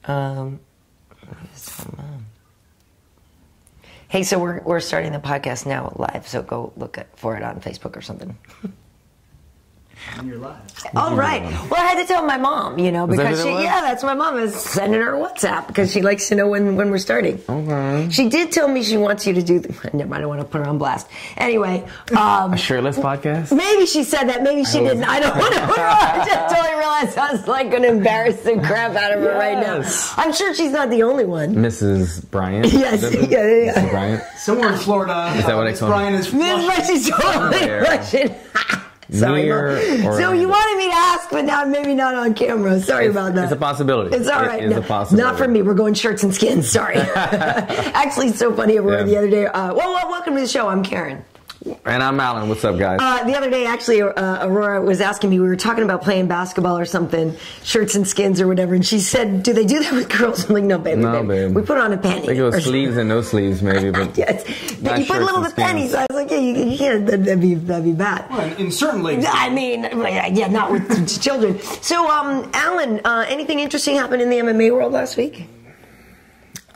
Hey, so we're starting the podcast now live, so go look for it on Facebook or something. And you're live. All right. Well, I had to tell my mom, because that's my mom is sending her a WhatsApp because she likes to know when we're starting. Okay. She did tell me she wants you to do. Never mind. I don't want to put her on blast. Anyway, a shirtless podcast. Maybe she said that. Maybe she didn't. I don't want to put her on. I just totally realized I was like going to embarrass the crap out of her right now. I'm sure she's not the only one. Mrs. Bryant. Yes. Yeah. Mrs. Bryant. Somewhere in Florida. Is that what I told you? Bryant is Russian. She's totally Russian. Sorry, so you wanted me to ask, but now maybe not on camera. Sorry about that. It's a possibility. It's all right. It's a possibility. Not for me. We're going shirts and skins. Sorry. Actually, it's so funny. Aurora, the other day. Welcome to the show. I'm Karyn. And I'm Alan. What's up, guys? The other day, actually, Aurora was asking me, we were talking about playing basketball or something, shirts and skins or whatever, and she said, do they do that with girls? I'm like, no, baby. No, babe. We put on a panty. They go sleeves and no sleeves, maybe. But yes. But you put little panties. I was like, yeah, you can't. That'd be bad. Well, in certain leagues. I mean, yeah, not with children. So, Alan, anything interesting happened in the MMA world last week?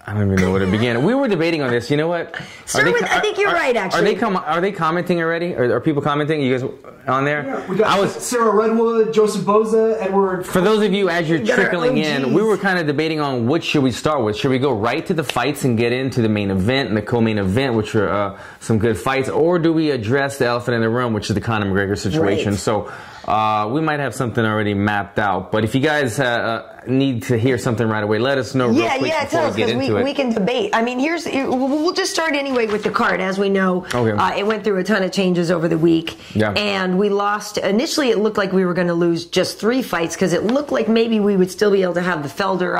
I don't even know where to begin. We were debating on this. You know what? I think you're right, actually. Are they commenting already? Are people commenting? You guys on there? Yeah, we got Sarah Redwood, Joseph Boza, Edward. For those of you, as you're trickling in, we were kind of debating on which should we start with. Should we go right to the fights and get into the main event and the co-main event, which are some good fights, or do we address the elephant in the room, which is the Conor McGregor situation? Right. So we might have something already mapped out. But if you guys need to hear something right away, let us know real quick before we get into it. We can debate. I mean, we'll just start anyway with the card. As we know, it went through a ton of changes over the week. Yeah. And we lost. Initially, it looked like we were going to lose just 3 fights because it looked like maybe we would still be able to have the Felder,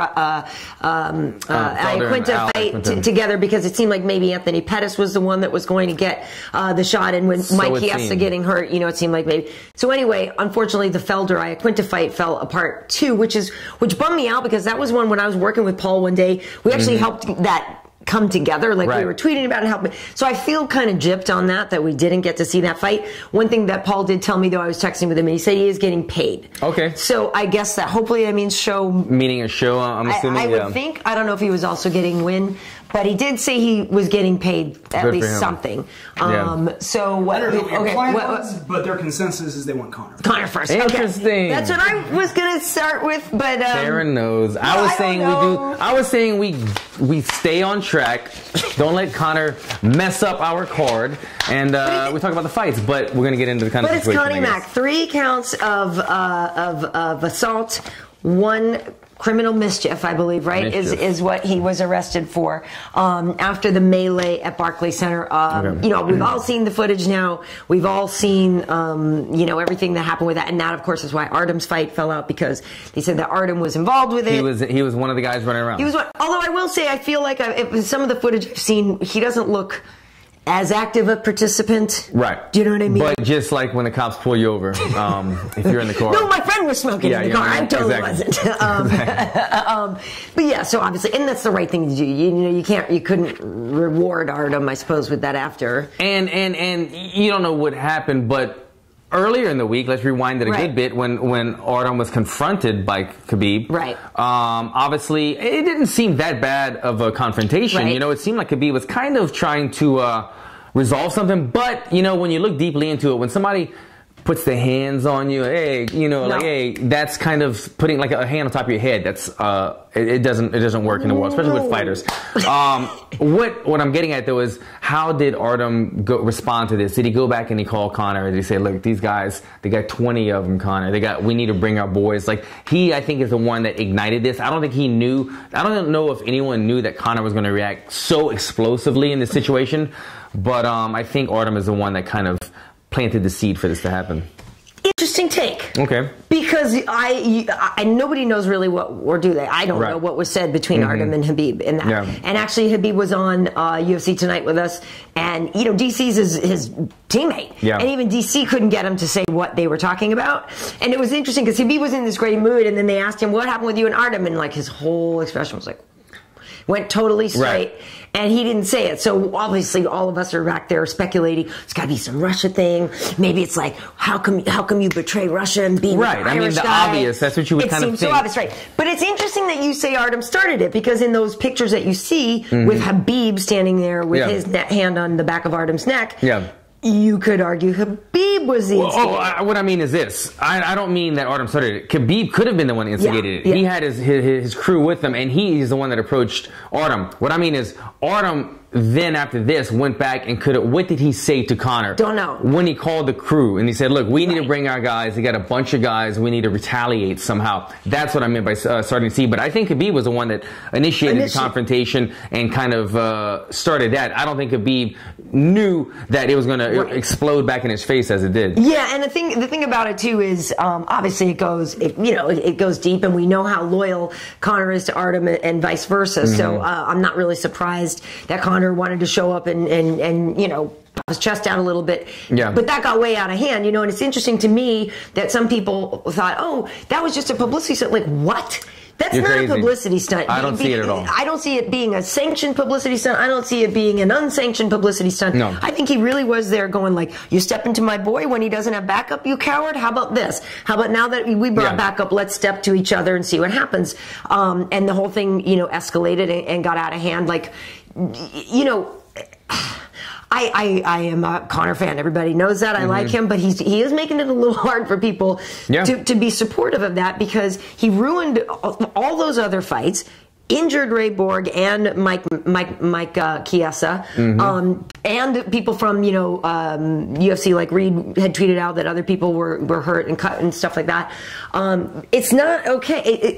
Iaquinta fight together because it seemed like maybe Anthony Pettis was the one that was going to get the shot. And with Mike Chiesa getting hurt, it seemed like maybe. So anyway, unfortunately, the Felder Iaquinta fight fell apart too, which bummed me out because that was one when I was working with Paul one day. We actually helped that come together. Like we were tweeting about it, helping. So I feel kind of gypped on that we didn't get to see that fight. One thing that Paul did tell me, though, I was texting with him, and he said he is getting paid. Okay. So I guess that hopefully that means show. Meaning a show, I'm assuming. I would think. I don't know if he was also getting win. But he did say he was getting paid at least something. So what? I don't know what but their consensus is they want Conor. Conor first. Interesting. Okay. That's what I was going to start with, but Karyn knows. I was saying we stay on track. Don't let Conor mess up our card, and we talk about the fights. But we're going to get into the kind of situation. But it's Connie Mack. 3 counts of assault, 1. Criminal mischief, I believe, right, is what he was arrested for after the melee at Barclays Center. We've all seen the footage now. We've all seen, everything that happened with that. And that, of course, is why Artem's fight fell out because they said that Artem was involved with it. He was one of the guys running around. Although I will say, I feel like some of the footage I've seen, he doesn't look as active a participant. Right. Do you know what I mean? But just like when the cops pull you over, if you're in the car. No, my friend was smoking in the car. I totally wasn't. But yeah, so obviously, and that's the right thing to do. You couldn't reward Artem, I suppose, with that after. And you don't know what happened, but earlier in the week, let's rewind it a good bit, when Artem was confronted by Khabib. Right. Obviously, it didn't seem that bad of a confrontation. Right. It seemed like Khabib was kind of trying to resolve something. But, when you look deeply into it, when somebody puts their hands on you, hey, that's kind of putting like a hand on top of your head. That's it doesn't work in the world, especially with fighters. What I'm getting at though is how did Artem respond to this? Did he go back and he call Conor? Did he say, look, these guys, they got 20 of them, Conor. We need to bring our boys. Like I think is the one that ignited this. I don't think he knew. I don't know if anyone knew that Conor was going to react so explosively in this situation. But I think Artem is the one that kind of planted the seed for this to happen. Interesting take. Okay. Because nobody knows really what, or do they? I don't know what was said between Artem and Khabib in that. Yeah. And actually, Khabib was on UFC Tonight with us, and DC's his teammate. Yeah. And even DC couldn't get him to say what they were talking about. And it was interesting because Khabib was in this great mood, and then they asked him, what happened with you and Artem? And like his whole expression was like, went totally straight. Right. And he didn't say it. So obviously all of us are back there speculating, it's got to be some Russia thing. Maybe it's like, how come you betray Russia and be right? I mean, the obvious. That's what you would kind of think. It seems so obvious, right? But it's interesting that you say Artem started it, because in those pictures that you see with Khabib standing there with his hand on the back of Artem's neck, you could argue Khabib was the instigator. What I mean is this. I don't mean that Artem started it. Khabib could have been the one that instigated it. He had his crew with him, and he's the one that approached Artem. What I mean is, Artem then after this went back and what did he say to Conor? Don't know. When he called the crew and he said, look, we need to bring our guys. They got a bunch of guys. We need to retaliate somehow. That's what I meant by starting to see. But I think Khabib was the one that initiated the confrontation and kind of started that. I don't think Khabib knew that it was going to explode back in his face as it did. Yeah, and the thing about it too is obviously it goes deep, and we know how loyal Conor is to Artem and vice versa. So I'm not really surprised that Conor wanted to show up and put his chest out a little bit. Yeah. But that got way out of hand, and it's interesting to me that some people thought, oh, that was just a publicity stunt. Like, what? That's not a publicity stunt. I don't see it at all. I don't see it being a sanctioned publicity stunt. I don't see it being an unsanctioned publicity stunt. No. I think he really was there going like, you step into my boy when he doesn't have backup, you coward? How about this? How about now that we brought backup, let's step to each other and see what happens. And the whole thing, escalated and got out of hand. Like, I am a Conor fan. Everybody knows that. I like him, but he is making it a little hard for people to be supportive of that, because he ruined all those other fights, injured Ray Borg and Mike Chiesa, and people from UFC like Reed had tweeted out that other people were hurt and cut and stuff like that. It's not okay.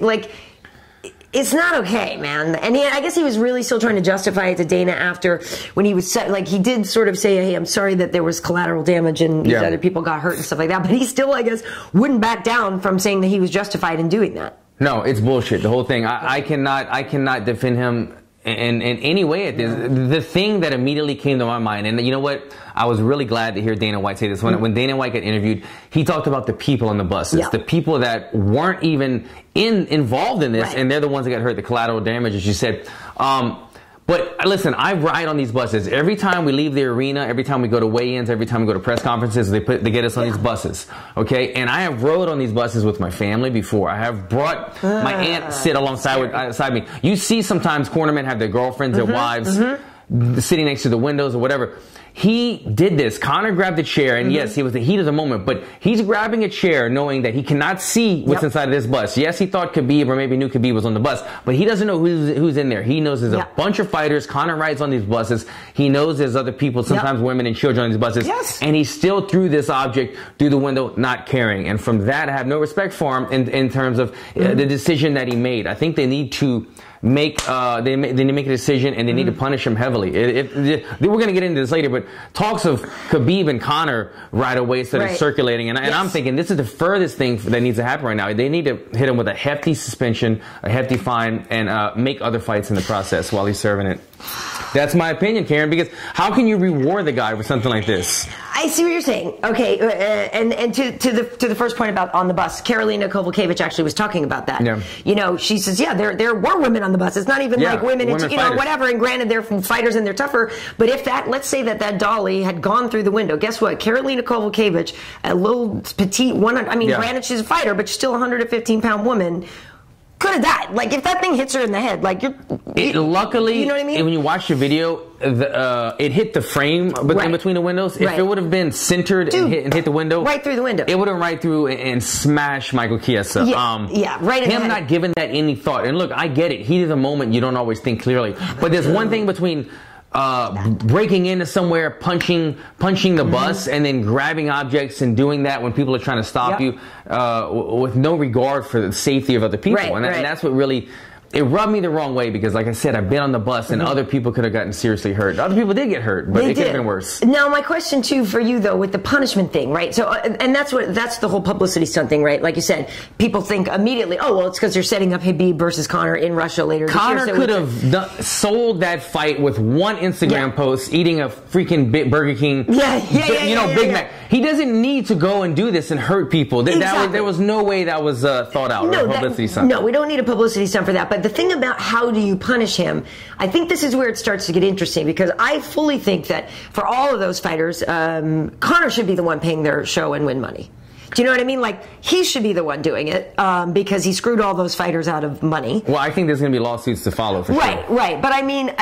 It's not okay, man. And I guess he was really still trying to justify it to Dana after, when he was he did sort of say, hey, I'm sorry that there was collateral damage and these other people got hurt and stuff like that. But he still, I guess, wouldn't back down from saying that he was justified in doing that. No, it's bullshit. The whole thing. I cannot defend him in any way at this. The thing that immediately came to my mind, and you know what? I was really glad to hear Dana White say this. When Dana White got interviewed, he talked about the people on the buses, the people that weren't even involved in this, and they're the ones that got hurt, the collateral damage, as you said. But listen, I ride on these buses. Every time we leave the arena, every time we go to weigh-ins, every time we go to press conferences, they get us on these buses, okay? And I have rode on these buses with my family before. I have brought my aunt sit alongside me. You see sometimes cornermen have their girlfriends, their wives, sitting next to the windows or whatever. He did this. Conor grabbed a chair, and yes, he was the heat of the moment, but he's grabbing a chair knowing that he cannot see what's inside of this bus. Yes, he thought Khabib, or maybe knew Khabib was on the bus, but he doesn't know who's in there. He knows there's a bunch of fighters. Conor rides on these buses. He knows there's other people, sometimes women and children on these buses, and he still threw this object through the window, not caring. And from that, I have no respect for him in terms of the decision that he made. I think they need to make a decision, and they need to punish him heavily. We're going to get into this later, but talks of Khabib and Conor right away started circulating, and I'm thinking this is the furthest thing that needs to happen right now. They need to hit him with a hefty suspension, a hefty fine, and make other fights in the process while he's serving it. That's my opinion, Karyn, because how can you reward the guy with something like this? I see what you're saying. Okay, and to the first point about on the bus, Karolina Kowalkiewicz actually was talking about that. Yeah. She says, there were women on the bus. It's not even like women whatever. And granted, they're fighters and they're tougher. But if let's say that dolly had gone through the window, guess what? Karolina Kowalkiewicz, a little petite granted she's a fighter, but she's still a 115-pound woman, could have died. Like, if that thing hits her in the head, like, luckily, you know what I mean? When you watch the video, it hit the frame in between the windows. If it would have been centered and hit the window, right through the window, it would have right through and smashed Michael Chiesa. Right. Him not giving that any thought. And look, I get it. Heat of the moment, you don't always think clearly. But there's one thing between breaking into somewhere, punching the bus, and then grabbing objects and doing that when people are trying to stop you with no regard for the safety of other people. And that's what really... It rubbed me the wrong way because, like I said, I've been on the bus and other people could have gotten seriously hurt. Other people did get hurt, but it could have been worse. Now, my question, too, for you, though, with the punishment thing, right? So, and that's the whole publicity stunt thing, right? Like you said, people think immediately, oh, well, it's because they're setting up Khabib versus Conor in Russia later this year. Conor could have sold that fight with one Instagram post, eating a freaking Burger King, Big Mac. He doesn't need to go and do this and hurt people. There was no way that was thought out. No, publicity stunt. No, we don't need a publicity stunt for that. But But the thing about how do you punish him, I think this is where it starts to get interesting, because I fully think that for all of those fighters, Conor should be the one paying their show and win money. Do you know what I mean? Like, he should be the one doing it because he screwed all those fighters out of money. Well, I think there's going to be lawsuits to follow for sure. Right. But I mean,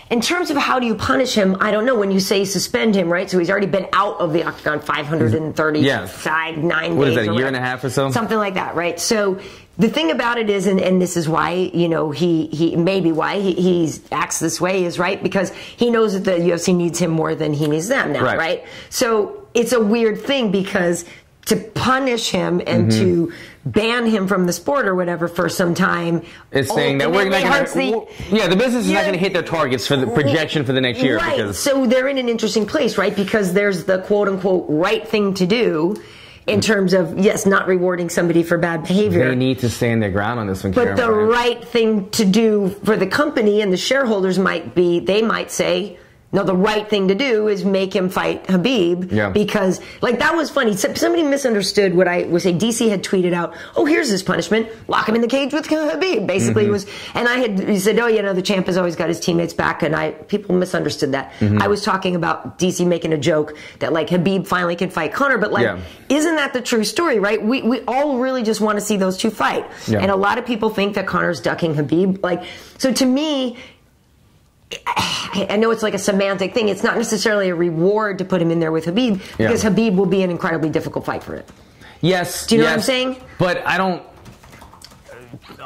in terms of how do you punish him, I don't know. When you say suspend him, right? So he's already been out of the octagon 539 What days. is that, a year and a half or so? Something like that, right? So the thing about it is, and this is why, you know, he maybe why he acts this way is, right, because he knows that the UFC needs him more than he needs them now, right? So it's a weird thing, because to punish him and to ban him from the sport or whatever for some time, it's saying that we're not going to. Yeah, the business is not going to hit their targets for the projection for the next year. Right. Because so they're in an interesting place, right? Because there's the quote unquote right thing to do in terms of, yes, not rewarding somebody for bad behavior. They need to stand their ground on this one, But the right thing to do for the company and the shareholders might be, they might say, no, the right thing to do is make him fight Khabib, because, like, that was funny. Somebody misunderstood what I was saying. DC had tweeted out, oh, here's his punishment, lock him in the cage with Khabib, basically was, and he said, oh, you know, the champ has always got his teammates back, and people misunderstood that. I was talking about DC making a joke that, like, Khabib finally can fight Conor, but, like, isn't that the true story, right? We all really just want to see those two fight, and a lot of people think that Conor's ducking Khabib, like, so to me, I know it's like a semantic thing. It's not necessarily a reward to put him in there with Khabib, because Khabib will be an incredibly difficult fight for him. Yes. Do you know what I'm saying? But I don't.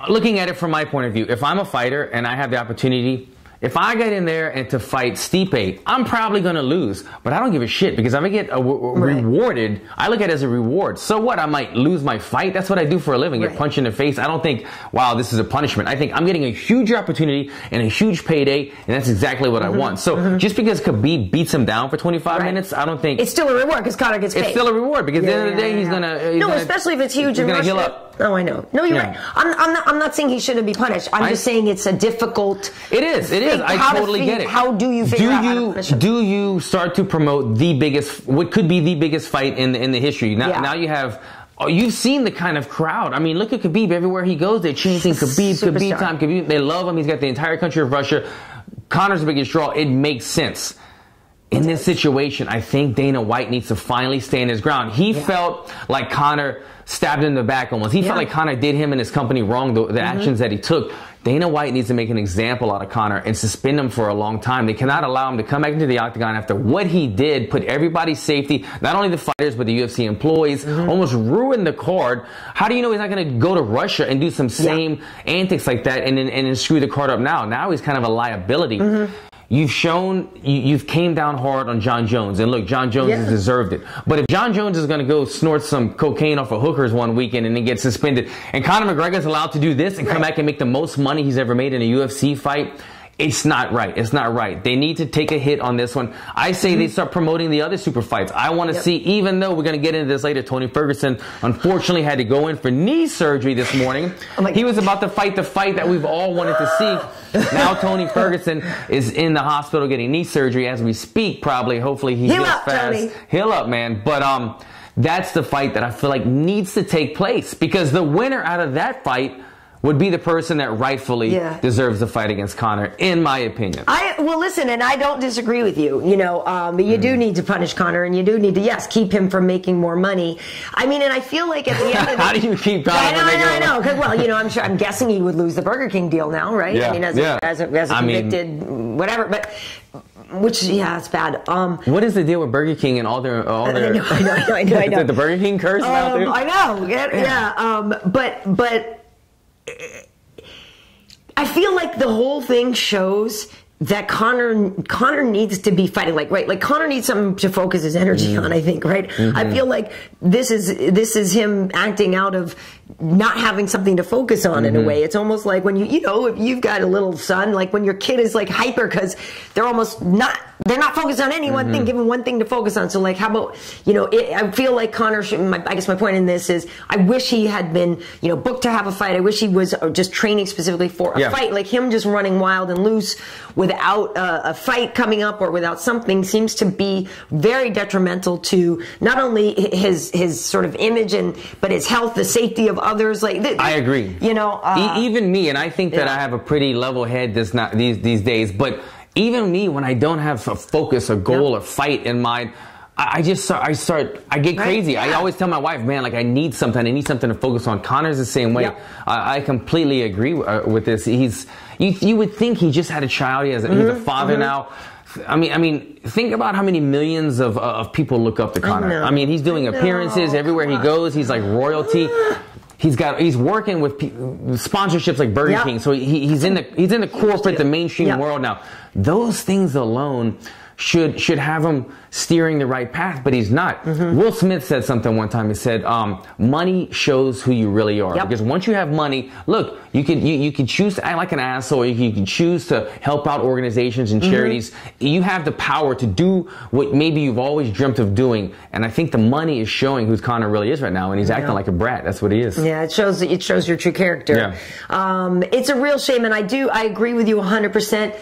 Looking at it from my point of view, if I'm a fighter and I have the opportunity, if I get in there and to fight Stipe, I'm probably going to lose. But I don't give a shit, because if I get rewarded, I look at it as a reward. So what? I might lose my fight. That's what I do for a living. Get punched in the face. I don't think, wow, this is a punishment. I think I'm getting a huge opportunity and a huge payday, and that's exactly what I want. So just because Khabib beats him down for 25 minutes, I don't think... It's still a reward, because Conor gets paid. It's still a reward, because at the end of the day, he's going to... No, especially if it's huge and heal up. Oh, I know. No, you're right. I'm not saying he shouldn't be punished. I'm just saying it's a difficult... It is. I totally get it. How do you figure out how to punish him? Do you start to promote the biggest, what could be the biggest fight in the history? Now you have... you've seen the kind of crowd. I mean, look at Khabib. Everywhere he goes, they're chanting Khabib, Khabib time, Khabib. They love him. He's got the entire country of Russia. Conor's the biggest draw. It makes sense. In this situation, I think Dana White needs to finally stand his ground. He felt like Conor stabbed him in the back almost. He felt like Conor did him and his company wrong, the actions that he took. Dana White needs to make an example out of Conor and suspend him for a long time. They cannot allow him to come back into the octagon after what he did, put everybody's safety, not only the fighters, but the UFC employees, almost ruin the card. How do you know he's not going to go to Russia and do some same antics like that and then screw the card up now? Now he's kind of a liability. You've shown, you've came down hard on John Jones. And look, John Jones has deserved it. But if John Jones is going to go snort some cocaine off of hookers one weekend and then get suspended, and Conor McGregor's allowed to do this and come back and make the most money he's ever made in a UFC fight, it's not right. It's not right. They need to take a hit on this one. I say they start promoting the other super fights. I want to see, even though we're going to get into this later, Tony Ferguson unfortunately had to go in for knee surgery this morning. He was about to fight the fight that we've all wanted to see. Now Tony Ferguson is in the hospital getting knee surgery as we speak, probably. Hopefully he heals fast. Tony. Heal up, man. But that's the fight that I feel like needs to take place, because the winner out of that fight would be the person that rightfully deserves the fight against Conor, in my opinion. Well, listen, and I don't disagree with you. You know, you do need to punish Conor, and you do need to, keep him from making more money. I mean, and I feel like at the end of the how do you keep Conor from making more money? I know, because, well, you know, I'm guessing he would lose the Burger King deal now, right? I mean, as a convicted, whatever, but... Which, it's bad. What is the deal with Burger King and all their... I know. Is it the Burger King curse out there? I know, but I feel like the whole thing shows that Conor needs to be fighting, like Conor needs something to focus his energy on, I think, right? I feel like this is him acting out of not having something to focus on in a way. It's almost like when you know, if you've got a little son, like when your kid is like hyper because they're almost not they're not focused on any one thing, given one thing to focus on. So, like, how about, you know, I feel like Conor should, I guess my point in this is, I wish he had been, you know, booked to have a fight. I wish he was just training specifically for a fight. Like, him just running wild and loose without a fight coming up or without something seems to be very detrimental to not only his sort of image, but his health, the safety of others. Like, I agree. You know, even me, and I think that I have a pretty level head these days, but even me, when I don't have a focus, a goal, a fight in mind, I get crazy. I always tell my wife, man, like, I need something to focus on. Conor's the same way. I completely agree with this. You would think he just had a child. He's a father now. I mean, think about how many millions of people look up to Conor. I mean, he's doing appearances everywhere he goes. He's like royalty. He's working with sponsorships like Burger King. So he's in the corporate, the mainstream world now. Those things alone should have him steering the right path, but he's not. Will Smith said something one time. He said, money shows who you really are. Because once you have money, look, you can choose to act like an asshole, or you can choose to help out organizations and charities. You have the power to do what maybe you've always dreamt of doing. And I think the money is showing who Conor really is right now, and he's acting like a brat. That's what he is. Yeah, it shows your true character. It's a real shame, and I agree with you 100%.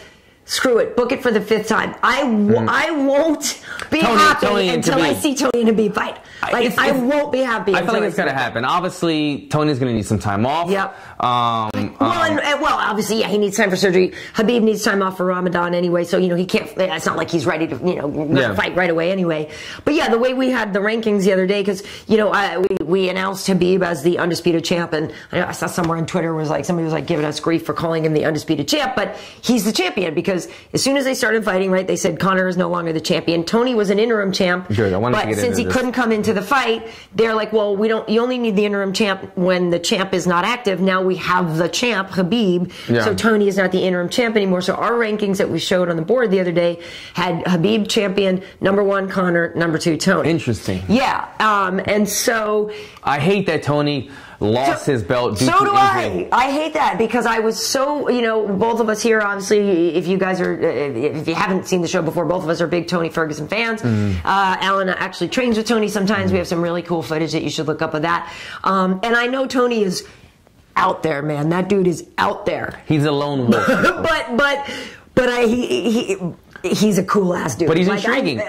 Screw it. Book it for the 5th time. I won't be happy until I see Tony in a Khabib fight. Like, I won't be happy. I feel like it's going to happen. Obviously, Tony's going to need some time off. Well, obviously, he needs time for surgery. Khabib needs time off for Ramadan anyway, so, you know, he can't, it's not like he's ready to, you know, fight right away anyway. But yeah, the way we had the rankings the other day, because, you know, we announced Khabib as the undisputed champ, and I saw somewhere on Twitter somebody was like giving us grief for calling him the undisputed champ, but he's the champion, because as soon as they started fighting, right, they said Conor is no longer the champion. Tony was an interim champ, but since he couldn't come into the fight, they're like, well, you only need the interim champ when the champ is not active. Now we have the champ, Khabib, so Tony is not the interim champ anymore. So our rankings that we showed on the board the other day had Khabib champion, #1 Conor, #2 Tony. Interesting. Yeah, and so I hate that Tony lost his belt due to injury. I hate that, because I was so, you know, both of us here, obviously, if you haven't seen the show before, both of us are big Tony Ferguson fans. Alan actually trains with Tony sometimes. We have some really cool footage that you should look up of that. And I know Tony is out there, man. That dude is out there. He's a lone wolf. He's a cool ass dude. But he's intriguing.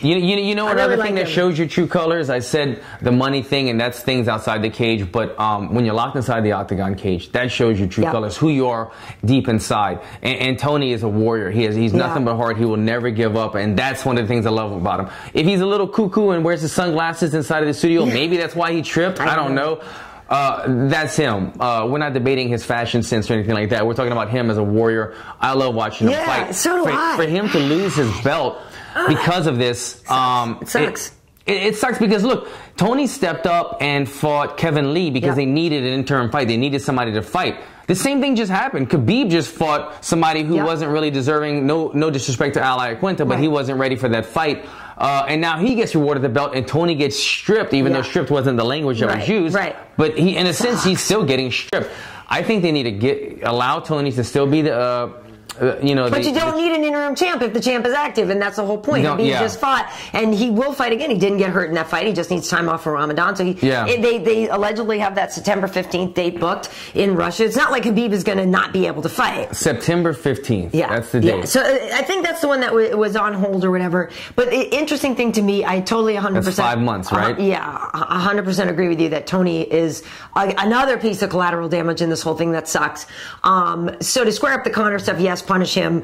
You know another thing that shows your true colors? I said the money thing, and that's things outside the cage. But when you're locked inside the octagon cage, that shows your true colors, who you are deep inside. And Tony is a warrior. He's nothing but heart. He will never give up, and that's one of the things I love about him. If he's a little cuckoo and wears his sunglasses inside of the studio, maybe that's why he tripped. I don't know. That's him. We're not debating his fashion sense or anything like that. We're talking about him as a warrior. I love watching him fight. So do I. For him to lose his belt because of this, it sucks. It sucks because, look, Tony stepped up and fought Kevin Lee because they needed an interim fight. They needed somebody to fight. The same thing just happened. Khabib just fought somebody who wasn't really deserving, no disrespect to Iaquinta, but he wasn't ready for that fight. And now he gets rewarded the belt, and Tony gets stripped, even though stripped wasn't the language that was used. But he, in a sense, he's still getting stripped. I think they need to allow Tony to still be the But you don't need an interim champ if the champ is active, and that's the whole point. He just fought, and he will fight again. He didn't get hurt in that fight. He just needs time off for Ramadan. So they allegedly have that September 15th date booked in Russia. It's not like Khabib is going to not be able to fight. September 15th. Yeah, that's the date. So I think that's the one that was on hold or whatever. But the interesting thing to me, I totally 100%. That's 5 months, right? 100% agree with you that Tony is another piece of collateral damage in this whole thing that sucks. So to square up the Conor stuff, yes, punish him.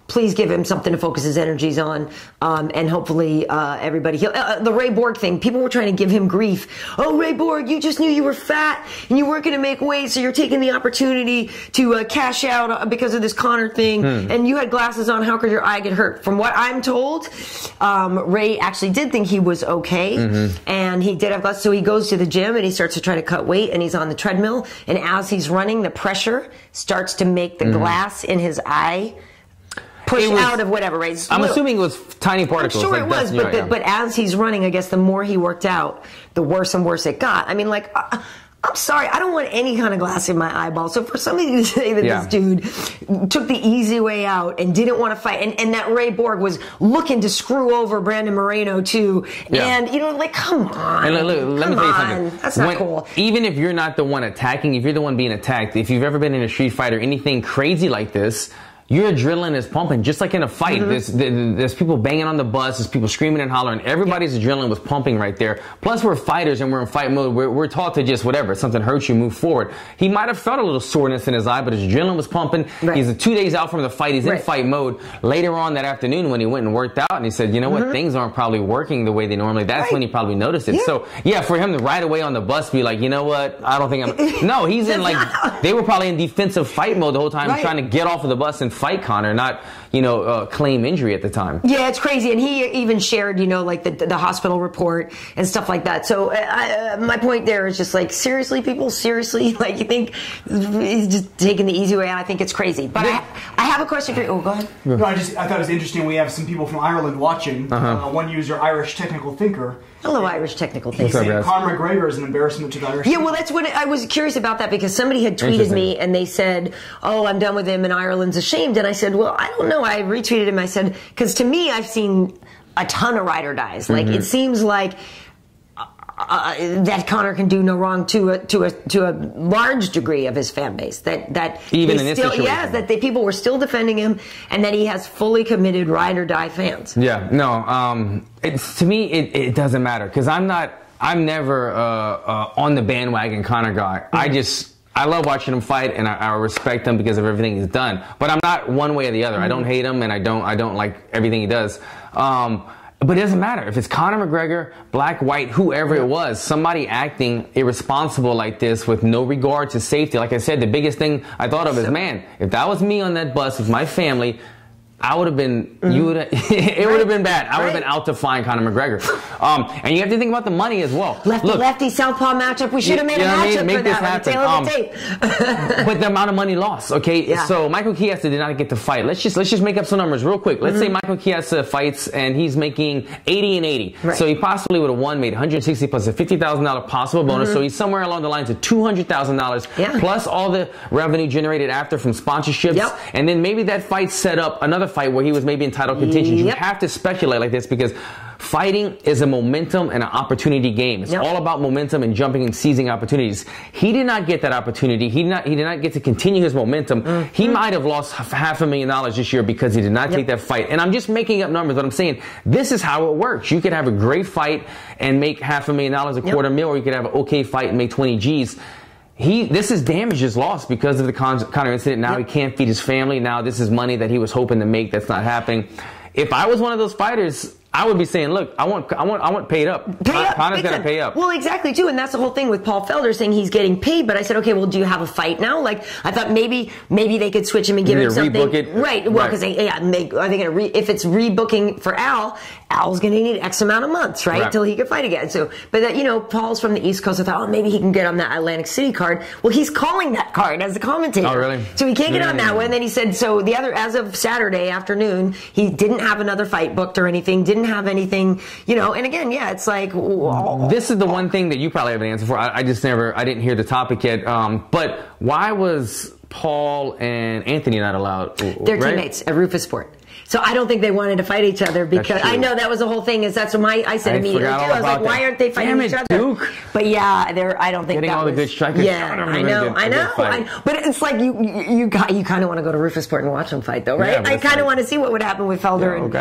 Please give him something to focus his energies on, and hopefully everybody. The Ray Borg thing, people were trying to give him grief. Oh, Ray Borg, you just knew you were fat and you weren't going to make weight, so you're taking the opportunity to cash out because of this Conor thing. And you had glasses on. How could your eye get hurt? From what I'm told, Ray actually did think he was okay, and he did have glasses. So he goes to the gym and he starts to try to cut weight, and he's on the treadmill. And as he's running, the pressure starts to make the glass in his eye push out of whatever, right? I'm assuming it was tiny particles. I'm sure it was, but as he's running, I guess the more he worked out, the worse and worse it got. I mean, like, I'm sorry, I don't want any kind of glass in my eyeball. So for somebody to say that this dude took the easy way out and didn't want to fight, and that Ray Borg was looking to screw over Brandon Moreno too, and like, come on. And let me tell you something. That's not cool. Even if you're not the one attacking, if you're the one being attacked, if you've ever been in a street fight or anything crazy like this, your adrenaline is pumping, just like in a fight. There's people banging on the bus, there's people screaming and hollering. Everybody's adrenaline was pumping right there. Plus, we're fighters and we're in fight mode. We're taught to just whatever, if something hurts you, move forward. He might have felt a little soreness in his eye, but his adrenaline was pumping. He's 2 days out from the fight. He's in fight mode. Later on that afternoon, when he went and worked out, and he said, you know what, things aren't probably working the way they normally. That's when he probably noticed it. So yeah, for him to right away on the bus be like, you know what, I don't think I'm. No, he's in like they were probably in defensive fight mode the whole time, trying to get off of the bus and fight Conor, not claim injury at the time. Yeah, it's crazy. And he even shared, like the hospital report and stuff like that. So my point there is just like, seriously, people, seriously, like you think he's just taking the easy way out? I think it's crazy. But I have a question for you. Oh, go ahead. No, I thought it was interesting. We have some people from Ireland watching. One user, Irish Technical Thinker. Hello, Irish Technical Thinker. Conor McGregor is an embarrassment to the Irish. Yeah, well, that's what I was curious about that, because somebody had tweeted me and they said, "Oh, I'm done with him and Ireland's ashamed." And I said, "Well, I don't know." I retweeted him. I said, because to me, I've seen a ton of ride or dies. Like it seems like that Conor can do no wrong to a large degree of his fan base. That even in this situation, that people were still defending him, and that he has fully committed ride or die fans. Yeah, no. To me, it doesn't matter, because I'm never on the bandwagon Conor guy. I love watching him fight, and I respect him because of everything he's done. But I'm not one way or the other. I don't hate him, and I don't like everything he does. But it doesn't matter. If it's Conor McGregor, black, white, whoever it was, somebody acting irresponsible like this with no regard to safety. Like I said, the biggest thing I thought of is, man, if that was me on that bus with my family, I would have been, it would have been bad. I would have been out to find Conor McGregor. And you have to think about the money as well. Lefty southpaw matchup. We should have made a matchup for that. Tail of the tape. But the amount of money lost, okay? So Michael Chiesa did not get to fight. Let's just make up some numbers real quick. Let's say Michael Chiesa fights and he's making 80 and 80. So he possibly would have won, made 160 plus a $50,000 possible bonus. So he's somewhere along the lines of $200,000 plus all the revenue generated after from sponsorships. And then maybe that fight set up another fight where he was maybe entitled contention. You have to speculate like this, because fighting is a momentum and an opportunity game. It's all about momentum and jumping and seizing opportunities. He did not get that opportunity. He did not get to continue his momentum. He might have lost $500,000 this year because he did not take that fight. And I'm just making up numbers, but I'm saying this is how it works. You could have a great fight and make $500,000, a quarter mil, or you could have an okay fight and make 20 G's. This is damages lost because of the Conor incident. Now he can't feed his family. Now this is money that he was hoping to make that's not happening. If I was one of those fighters, I would be saying, look, I want paid up. Conor's got to pay up. Well, exactly, too. And that's the whole thing with Paul Felder saying he's getting paid. But I said, okay, well, do you have a fight now? Like, I thought maybe they could switch him and give him something. Rebook it. Right. Well, because are they going to if it's rebooking for Al's going to need X amount of months, right? Till he can fight again. So, but that, Paul's from the East Coast. I thought, oh, maybe he can get on that Atlantic City card. Well, he's calling that card as a commentator. Oh, really? So he can't get on that one. And then he said, so as of Saturday afternoon, he didn't have another fight booked or anything, didn't have anything. And again, it's like... This is the one thing that you probably have an answer for. I didn't hear the topic yet. But why was Paul and Anthony not allowed? They're teammates at Rufus Sport. So I don't think they wanted to fight each other, because I know that was the whole thing. That's what I said immediately too. I was like, why aren't they fighting each other? Duke. But I don't think getting all the good strikers. Yeah, I know. But it's like you kind of want to go to Rufus Sport and watch them fight, though, right? I kind of want to see what would happen with Felder and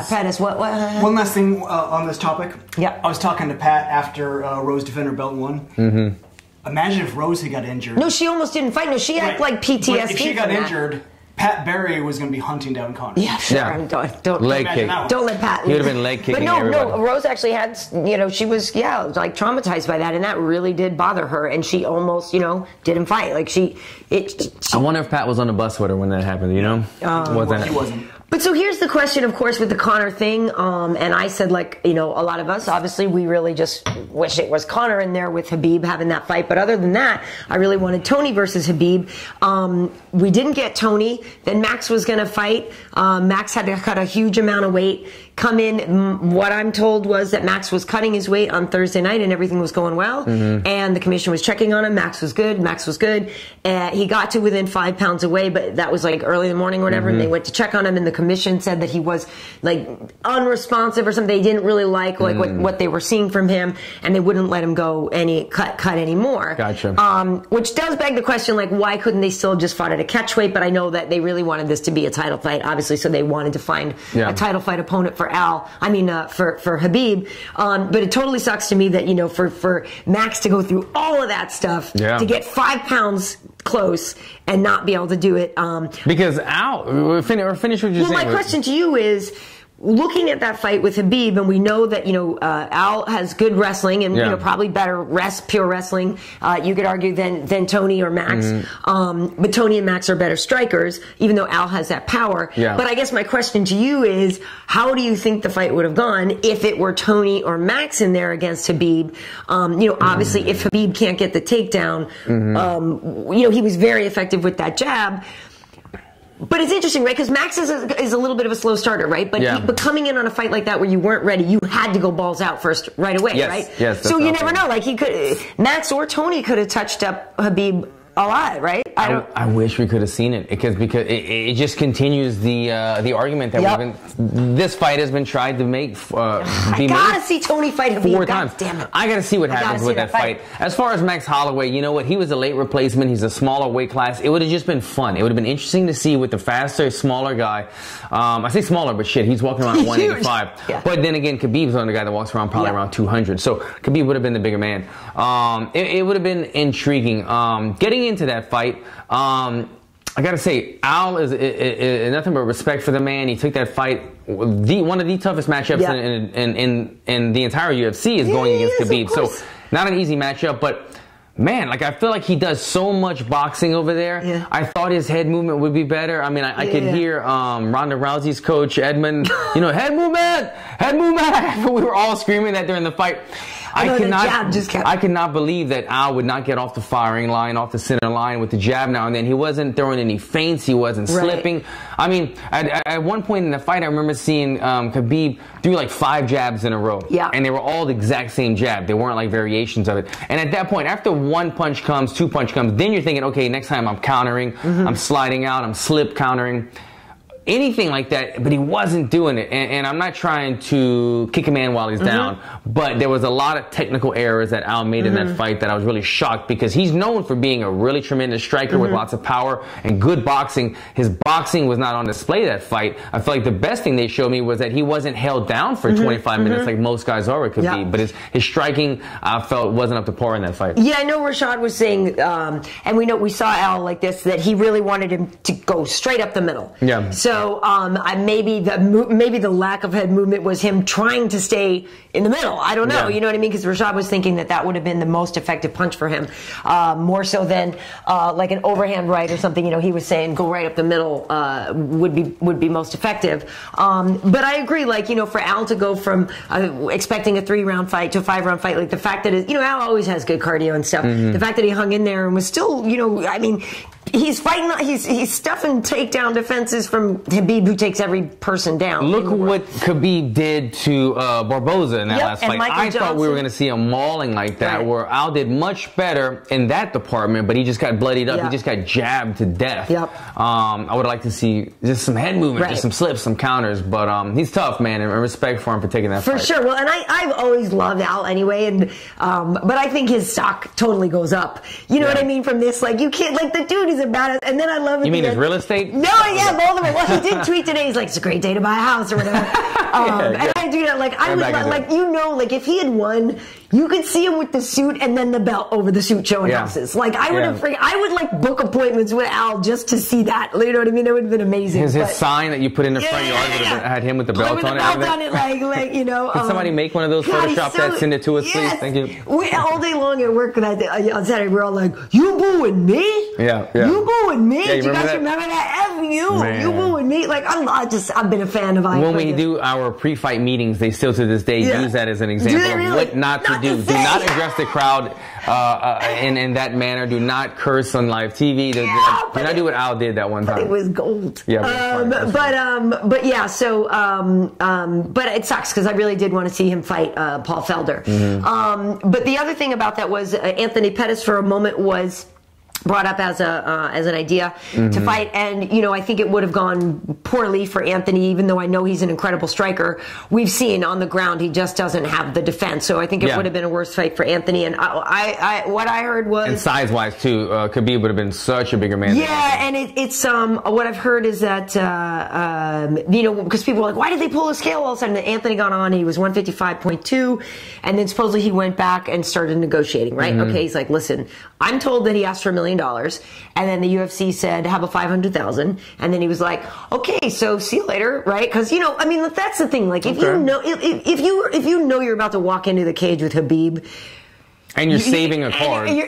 Pettis. What? One last thing on this topic. Yeah, I was talking to Pat after Rose defended her belt and won. Imagine if Rose had got injured. No, she almost didn't fight. No, she had like PTSD. But if she got injured, Pat Barry was going to be hunting down Conor. Yeah, sure. Yeah. Don't leg kick. Don't let Pat. He would have been leg kicking. But no. Rose actually had, she was like traumatized by that, and that really did bother her, and she almost, didn't fight. Like I wonder if Pat was on the bus with her when that happened. He wasn't. But so here's the question, of course, with the Conor thing, and I said, like, a lot of us, obviously, we really just wish it was Conor in there with Khabib having that fight. But other than that, I really wanted Tony versus Khabib. We didn't get Tony. Then Max was going to fight. Max had to cut a huge amount of weight. come in. What I'm told was that Max was cutting his weight on Thursday night and everything was going well. And the commission was checking on him. Max was good. He got to within 5 pounds away, but that was like early in the morning or whatever. And they went to check on him, and the commission said that he was like unresponsive or something. They didn't really like what they were seeing from him, and they wouldn't let him go cut anymore. Gotcha. Which does beg the question, like, why couldn't they still just fought at a catch weight? But I know that they really wanted this to be a title fight, obviously, so they wanted to find a title fight opponent for for Khabib. But it totally sucks to me that, for Max to go through all of that stuff to get 5 pounds close and not be able to do it. Because Al, finish what you're saying. Well, my question to you is, looking at that fight with Khabib, and we know that, Al has good wrestling and, probably better pure wrestling, you could argue, than Tony or Max. But Tony and Max are better strikers, even though Al has that power. But I guess my question to you is, how do you think the fight would have gone if it were Tony or Max in there against Khabib? Obviously, if Khabib can't get the takedown, he was very effective with that jab. But it's interesting, right? Because Max is a little bit of a slow starter, right? But coming in on a fight like that where you weren't ready, you had to go balls out first right away, right? Yes. So you never know. Like, Max or Tony could have touched up Khabib a lot, right? I wish we could have seen it because it just continues the argument that this fight has been tried to make. I gotta see Tony fight Khabib 4 times. Damn it! I gotta see what happens with that fight. As far as Max Holloway, you know what? He was a late replacement. He's a smaller weight class. It would have just been fun. It would have been interesting to see with the faster, smaller guy. I say smaller, but shit, he's walking around 185. But then again, Khabib's the only guy that walks around probably around 200. So Khabib would have been the bigger man. It would have been intriguing. Getting into that fight, I gotta say, Al is nothing but respect for the man. He took that fight. One of the toughest matchups in the entire UFC is going against Khabib. So not an easy matchup, but man, like, I feel like he does so much boxing over there. I thought his head movement would be better. I mean, I could hear Ronda Rousey's coach, Edmund, head movement! We were all screaming that during the fight. I cannot believe that Al would not get off the firing line, off the center line with the jab now and then. He wasn't throwing any feints. He wasn't slipping. I mean, at one point in the fight, I remember seeing Khabib do like 5 jabs in a row. And they were all the exact same jab. They weren't like variations of it. And at that point, after 1 punch comes, 2 punch comes, then you're thinking, okay, next time I'm countering, I'm sliding out, I'm slip countering. Anything like that, but he wasn't doing it. And I'm not trying to kick a man while he's down, but there was a lot of technical errors that Al made in that fight that I was really shocked, because he's known for being a really tremendous striker with lots of power and good boxing. His boxing was not on display that fight. I feel like the best thing they showed me was that he wasn't held down for 25 minutes like most guys are with Khabib, but his striking, I felt, wasn't up to par in that fight. Yeah, I know Rashad was saying, and we saw Al like this, that he really wanted him to go straight up the middle. So maybe the lack of head movement was him trying to stay in the middle. I don't know. You know what I mean? Because Rashad was thinking that would have been the most effective punch for him, more so than like an overhand right or something. He was saying go right up the middle would be most effective. But I agree. Like, for Al to go from expecting a 3-round fight to a 5-round fight, like the fact that Al always has good cardio and stuff. The fact that he hung in there and was still, I mean, he's fighting. He's stuffing takedown defenses from Khabib, who takes every person down. Look what Khabib did to Barboza in that last fight. I thought we were going to see a mauling like that, where Al did much better in that department, but he just got bloodied up. He just got jabbed to death. I would like to see just some head movement, just some slips, some counters. But he's tough, man, and respect for him for taking that fight. For sure. Well, and I've always loved Al anyway, and but I think his stock totally goes up. You know what I mean? From this, like, you can't, like, the dude is about it, and then I love it. You mean his real estate? No, both of them. Well, he did tweet today. He's like, it's a great day to buy a house or whatever. And I do that. Like, I would like if he had won, you could see him with the suit and then the belt over the suit showing houses. Like, I would like book appointments with Al just to see that. You know what I mean? It would have been amazing. His sign that you put in the front yard would have had him with the belt on it. Like, Can somebody make one of those Photoshop that, send it to us, please? Thank you. All day long at work on Saturday, we're all like, you booing me? You booing me? Did you guys remember that? you. Man. You booing me. Like, I've been a fan of Iaquinta. When we do our pre-fight meetings, they still to this day use that as an example of what not to do. Do not address the crowd in that manner. Do not curse on live TV. Do not do what Al did that one time. It was gold. Yeah, but yeah. So, but it sucks because I really did want to see him fight Paul Felder. But the other thing about that was Anthony Pettis for a moment was brought up as an idea to fight, and I think it would have gone poorly for Anthony, even though I know he's an incredible striker. We've seen on the ground he just doesn't have the defense, so I think it would have been a worse fight for Anthony. And what I heard was, and size-wise too, Khabib would have been such a bigger man. Yeah, and it's what I've heard is that because people are like, why did they pull the scale all of a sudden? Anthony got on, he was 155.2, and then supposedly he went back and started negotiating. Right? Okay, he's like, listen, I'm told that he asked for $1 million, and then the UFC said, how about 500,000? And then he was like, okay, so see you later, right? Because I mean, that's the thing. Like, if you know you're about to walk into the cage with Khabib, and you're saving a card, you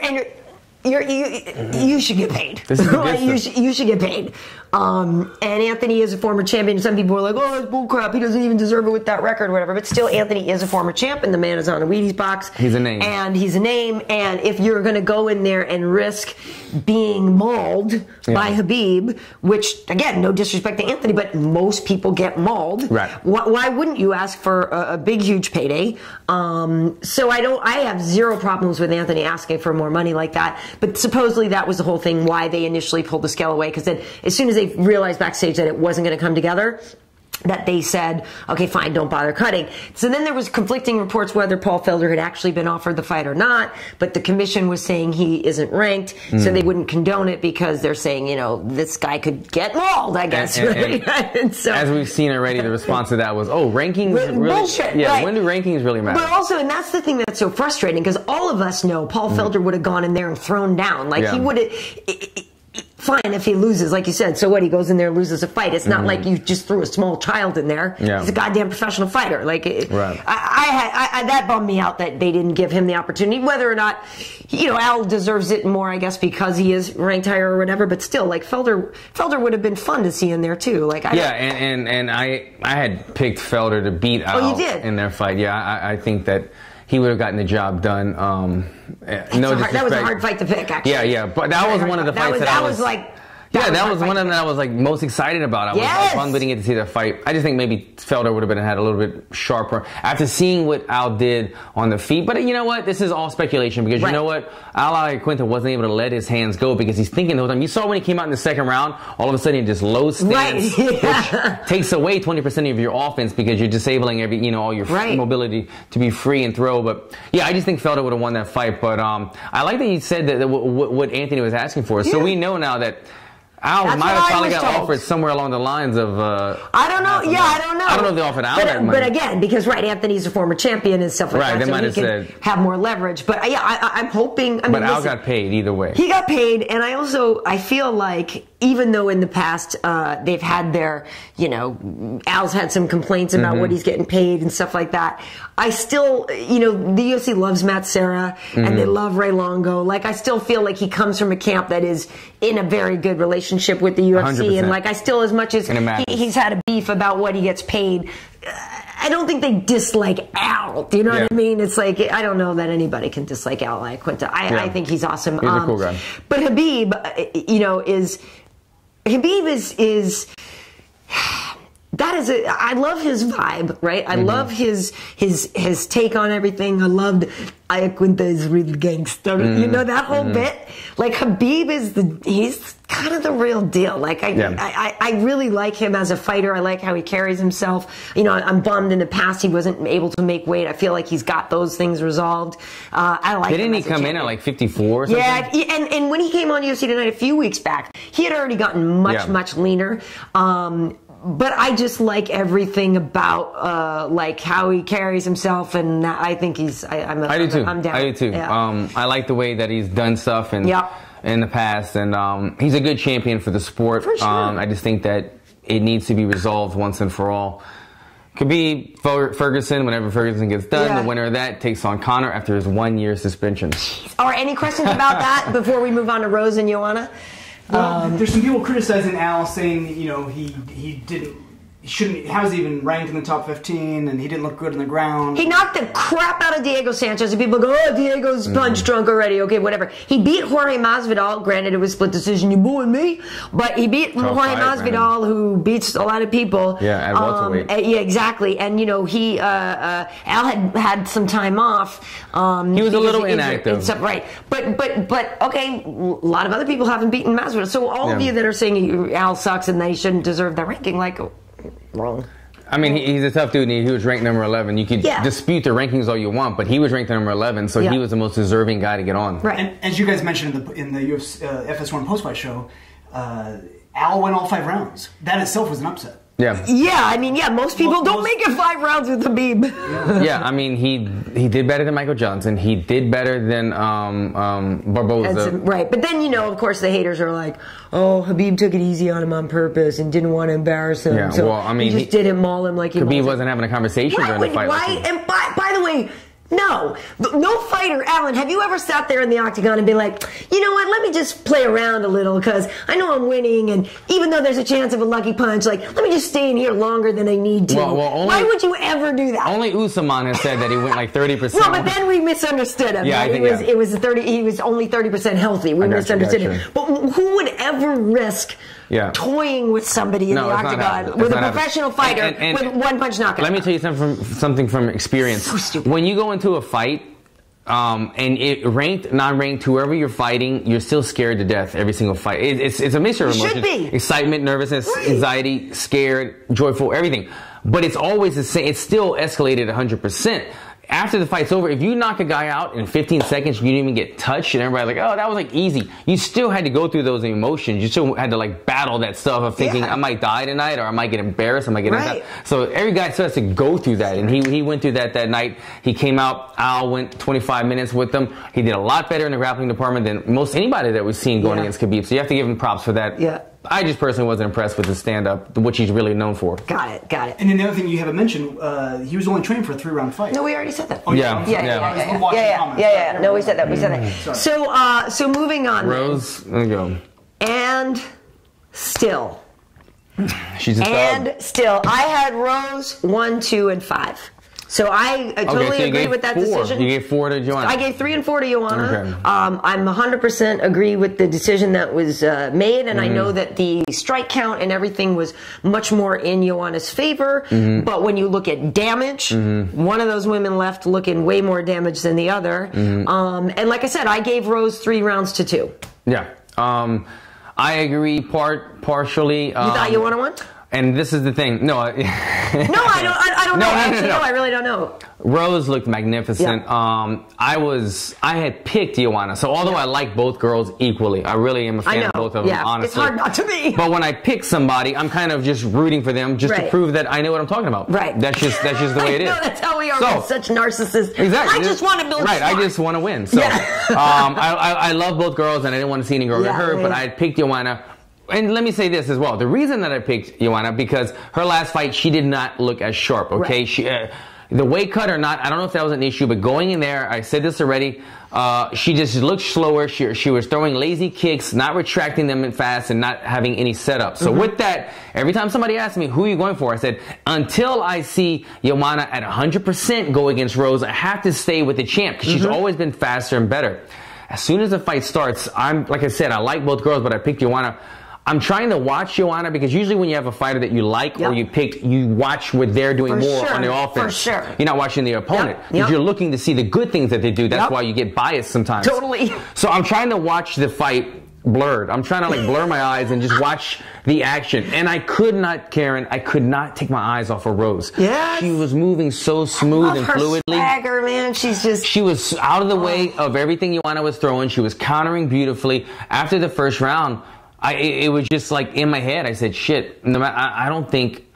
should get paid. This is the you should get paid. And Anthony is a former champion. Some people are like, oh, that's bullcrap. He doesn't even deserve it with that record or whatever. But still, Anthony is a former champ, and the man is on a Wheaties box. He's a name. And he's a name. And if you're going to go in there and risk being mauled by Khabib, which, again, no disrespect to Anthony, but most people get mauled. Right. Why wouldn't you ask for a big, huge payday? So I have zero problems with Anthony asking for more money like that. But supposedly that was the whole thing why they initially pulled the scale away, because then as soon as they realized backstage that it wasn't going to come together, that they said, okay, fine, don't bother cutting. So then there was conflicting reports whether Paul Felder had actually been offered the fight or not, but the commission was saying he isn't ranked, so they wouldn't condone it because they're saying, this guy could get mauled, I guess. And so, as we've seen already, the response to that was, rankings really... Bullshit. Yeah, right. When do rankings really matter? But also, and that's the thing that's so frustrating, because all of us know Paul Felder would have gone in there and thrown down. Like, he would have... Fine if he loses, like you said. So what? He goes in there and loses a fight. It's not like you just threw a small child in there. Yeah. He's a goddamn professional fighter. Like, that bummed me out that they didn't give him the opportunity. Whether or not, Al deserves it more, I guess, because he is ranked higher or whatever. But still, like Felder would have been fun to see in there too. Like, and I had picked Felder to beat Al in their fight. Yeah, I think that he would have gotten the job done. That was a hard fight to pick, actually. Yeah, but that was one of the fights that was like... That was one of them that I was like most excited about. I was didn't get to see that fight. I just think maybe Felder would have had a little bit sharper after seeing what Al did on the feet. But you know what? This is all speculation because you know what? Al Iaquinta wasn't able to let his hands go because he's thinking the whole time. You saw when he came out in the second round, all of a sudden he just low stance, which takes away 20% of your offense because you're disabling all your mobility to be free and throw. But yeah, I just think Felder would have won that fight. But I like that he said that what Anthony was asking for. So we know now that Al might have probably got offered somewhere along the lines of... I don't know. I don't know. I don't know if they offered Al that money. But again, because, Anthony's a former champion and stuff like that, they so might have said, have more leverage. But I'm hoping... But Al got paid either way. He got paid, and I feel like, even though in the past they've had their, Al's had some complaints about what he's getting paid and stuff like that, I still, the UFC loves Matt Serra, and they love Ray Longo. Like, I still feel like he comes from a camp that is in a very good relationship with the UFC. 100%. And like, I still, as much as he's had a beef about what he gets paid, I don't think they dislike Al. Do you know what I mean? It's like, I don't know that anybody can dislike Al Iaquinta. I think he's awesome. He's a cool guy. But Khabib, I love his vibe, right? I love his take on everything. I loved Iaquinta is real gangster. That whole bit. Like, Khabib he's kind of the real deal. Like, I really like him as a fighter. I like how he carries himself. I'm bummed in the past he wasn't able to make weight. I feel like he's got those things resolved. I like Didn't he come in at like 54 or something? Yeah, and when he came on UFC Tonight a few weeks back, he had already gotten much leaner. But I just like everything about like how he carries himself, and I think I do too. I'm down. I do too. Yeah. I like the way that he's done stuff in the past, and he's a good champion for the sport. For sure. I just think that it needs to be resolved once and for all. Khabib Ferguson, whenever Ferguson gets done, the winner of that takes on Conor after his 1-year suspension. Are any questions about that before we move on to Rose and Joanna? Well, there's some people criticizing Al, saying, you know, he shouldn't. How is he even ranked in the top 15? And he didn't look good on the ground. He knocked the crap out of Diego Sanchez, and people go, "Oh, Diego's punch drunk already." Okay, whatever. He beat Jorge Masvidal. Granted, it was split decision. You booing me, but he beat Jorge Masvidal, who beats a lot of people. Yeah, at welterweight. Yeah, exactly. And you know, Al had some time off. He was a little inactive, right? But okay, a lot of other people haven't beaten Masvidal. So all of you that are saying Al sucks and that he shouldn't deserve that ranking, like. Wrong. I mean, he's a tough dude, and he was ranked number 11. You could dispute the rankings all you want, but he was ranked number 11, so he was the most deserving guy to get on. Right. And as you guys mentioned in the UFC, FS1 post-fight show, Al went all 5 rounds. That itself was an upset. Yeah. Yeah, I mean, most people don't make it 5 rounds with Khabib. Yeah, I mean, he did better than Michael Johnson. He did better than Barboza. Right, but then, you know, of course, the haters are like, oh, Khabib took it easy on him on purpose and didn't want to embarrass him. Yeah, so well, I mean, he just didn't maul him like he Khabib wasn't having a conversation during the fight. Right, and by the way, no fighter, Alan, have you ever sat there in the octagon and been like, you know what, let me just play around a little because I know I'm winning, and even though there's a chance of a lucky punch, like, let me just stay in here longer than I need to. Why would you ever do that? Only Usman has said that he went like 30%. Well, but then we misunderstood him. Yeah, right? It was 30. He was only 30% healthy. We misunderstood him. But who would ever risk toying with somebody in the octagon with a professional fighter with one punch knockout? Let me tell you something from experience. So stupid. When you go into a fight, and it ranked, non-ranked, whoever you're fighting, you're still scared to death every single fight. It's a mixture of emotions. Should be. Excitement, nervousness, anxiety, scared, joyful, everything. But it's always the same. It's still escalated 100%. After the fight's over, if you knock a guy out in 15 seconds, you didn't even get touched, and everybody's like, oh, that was like easy. You still had to go through those emotions. You still had to like battle that stuff of thinking, I might die tonight, or I might get embarrassed, I might get knocked out. So every guy still has to go through that, and he went through that night. He came out, Al went 25 minutes with them. He did a lot better in the grappling department than most anybody that we've seen going against Khabib. So you have to give him props for that. Yeah. I just personally wasn't impressed with his stand-up, which he's really known for. Got it. And then the other thing you haven't mentioned, he was only trained for a 3-round fight. No, we already said that. Oh, Yeah. No, we said that. So moving on. Rose, there you go. And still. She's a And still. I had Rose 1, 2, and 5. So I totally agree with that decision. You gave 4 to Joanna. I gave 3 and 4 to Joanna. Okay. I'm 100% agree with the decision that was made, and I know that the strike count and everything was much more in Joanna's favor. But when you look at damage, one of those women left looking way more damaged than the other. And like I said, I gave Rose 3 rounds to 2. Yeah. I agree partially. You thought Joanna won? And this is the thing. No, I don't know. I really don't know. Rose looked magnificent. I had picked Joanna, so although I like both girls equally, I really am a fan of both of them, honestly. It's hard not to be. But when I pick somebody, I'm kind of just rooting for them just to prove that I know what I'm talking about. Right. That's just the way it is. No, that's how we are. We're such narcissists. Exactly. I just want to build I just want to win. So I love both girls, and I didn't want to see any girl get hurt, but I had picked Joanna. And let me say this as well. The reason that I picked Joanna, because her last fight, she did not look as sharp, okay? She, the weight cut or not, I don't know if that was an issue, but going in there, I said this already, she just looked slower. She was throwing lazy kicks, not retracting them fast, and not having any setup. So with that, every time somebody asked me, who are you going for? I said, until I see Joanna at 100% go against Rose, I have to stay with the champ, because she's always been faster and better. As soon as the fight starts, like I said, I like both girls, but I picked Joanna. I'm trying to watch Joanna, because usually when you have a fighter that you like or you picked, you watch what they're doing on their offense. For sure. You're not watching the opponent. Because you're looking to see the good things that they do. That's why you get biased sometimes. Totally. So I'm trying to watch the fight blurred. I'm trying to like blur my eyes and just watch the action. And I could not, Karyn, I could not take my eyes off of Rose. Yes. She was moving so smooth and fluidly. Swagger, man. She was out of the way of everything Joanna was throwing. She was countering beautifully. After the first round, it was just like in my head. I said, shit, I don't think,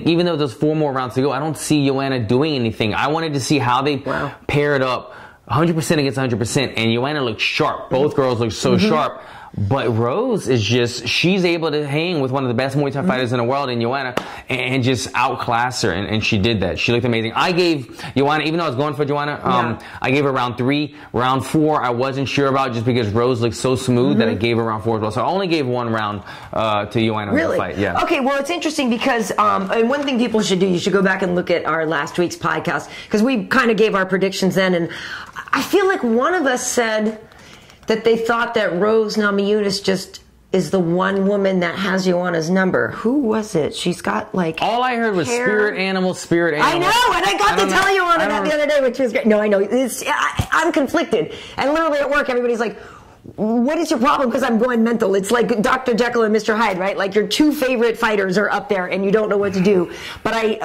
even though there's 4 more rounds to go, I don't see Joanna doing anything. I wanted to see how they paired up 100% against 100%. And Joanna looked sharp. Both girls looked so sharp. But Rose is just, she's able to hang with one of the best Muay Thai fighters in the world, in Joanna, and just outclass her, and she did that. She looked amazing. I gave Joanna, even though I was going for Joanna, I gave her round 3. Round 4, I wasn't sure about, just because Rose looked so smooth that I gave her round 4 as well. So I only gave 1 round to Joanna in the fight. Yeah. Okay, well, it's interesting because, and one thing people should do, you should go back and look at our last week's podcast, because we kind of gave our predictions then, and I feel like one of us said that they thought that Rose Namajunas just is the one woman that has Joanna's number. Who was it? She's got like all I heard was hair. spirit animal. I know, and I got to tell Joanna that the other day, which was great. No, I know. I'm conflicted. And literally at work, everybody's like, what is your problem? Because I'm going mental. It's like Dr. Jekyll and Mr. Hyde, right? Like your 2 favorite fighters are up there and you don't know what to do. But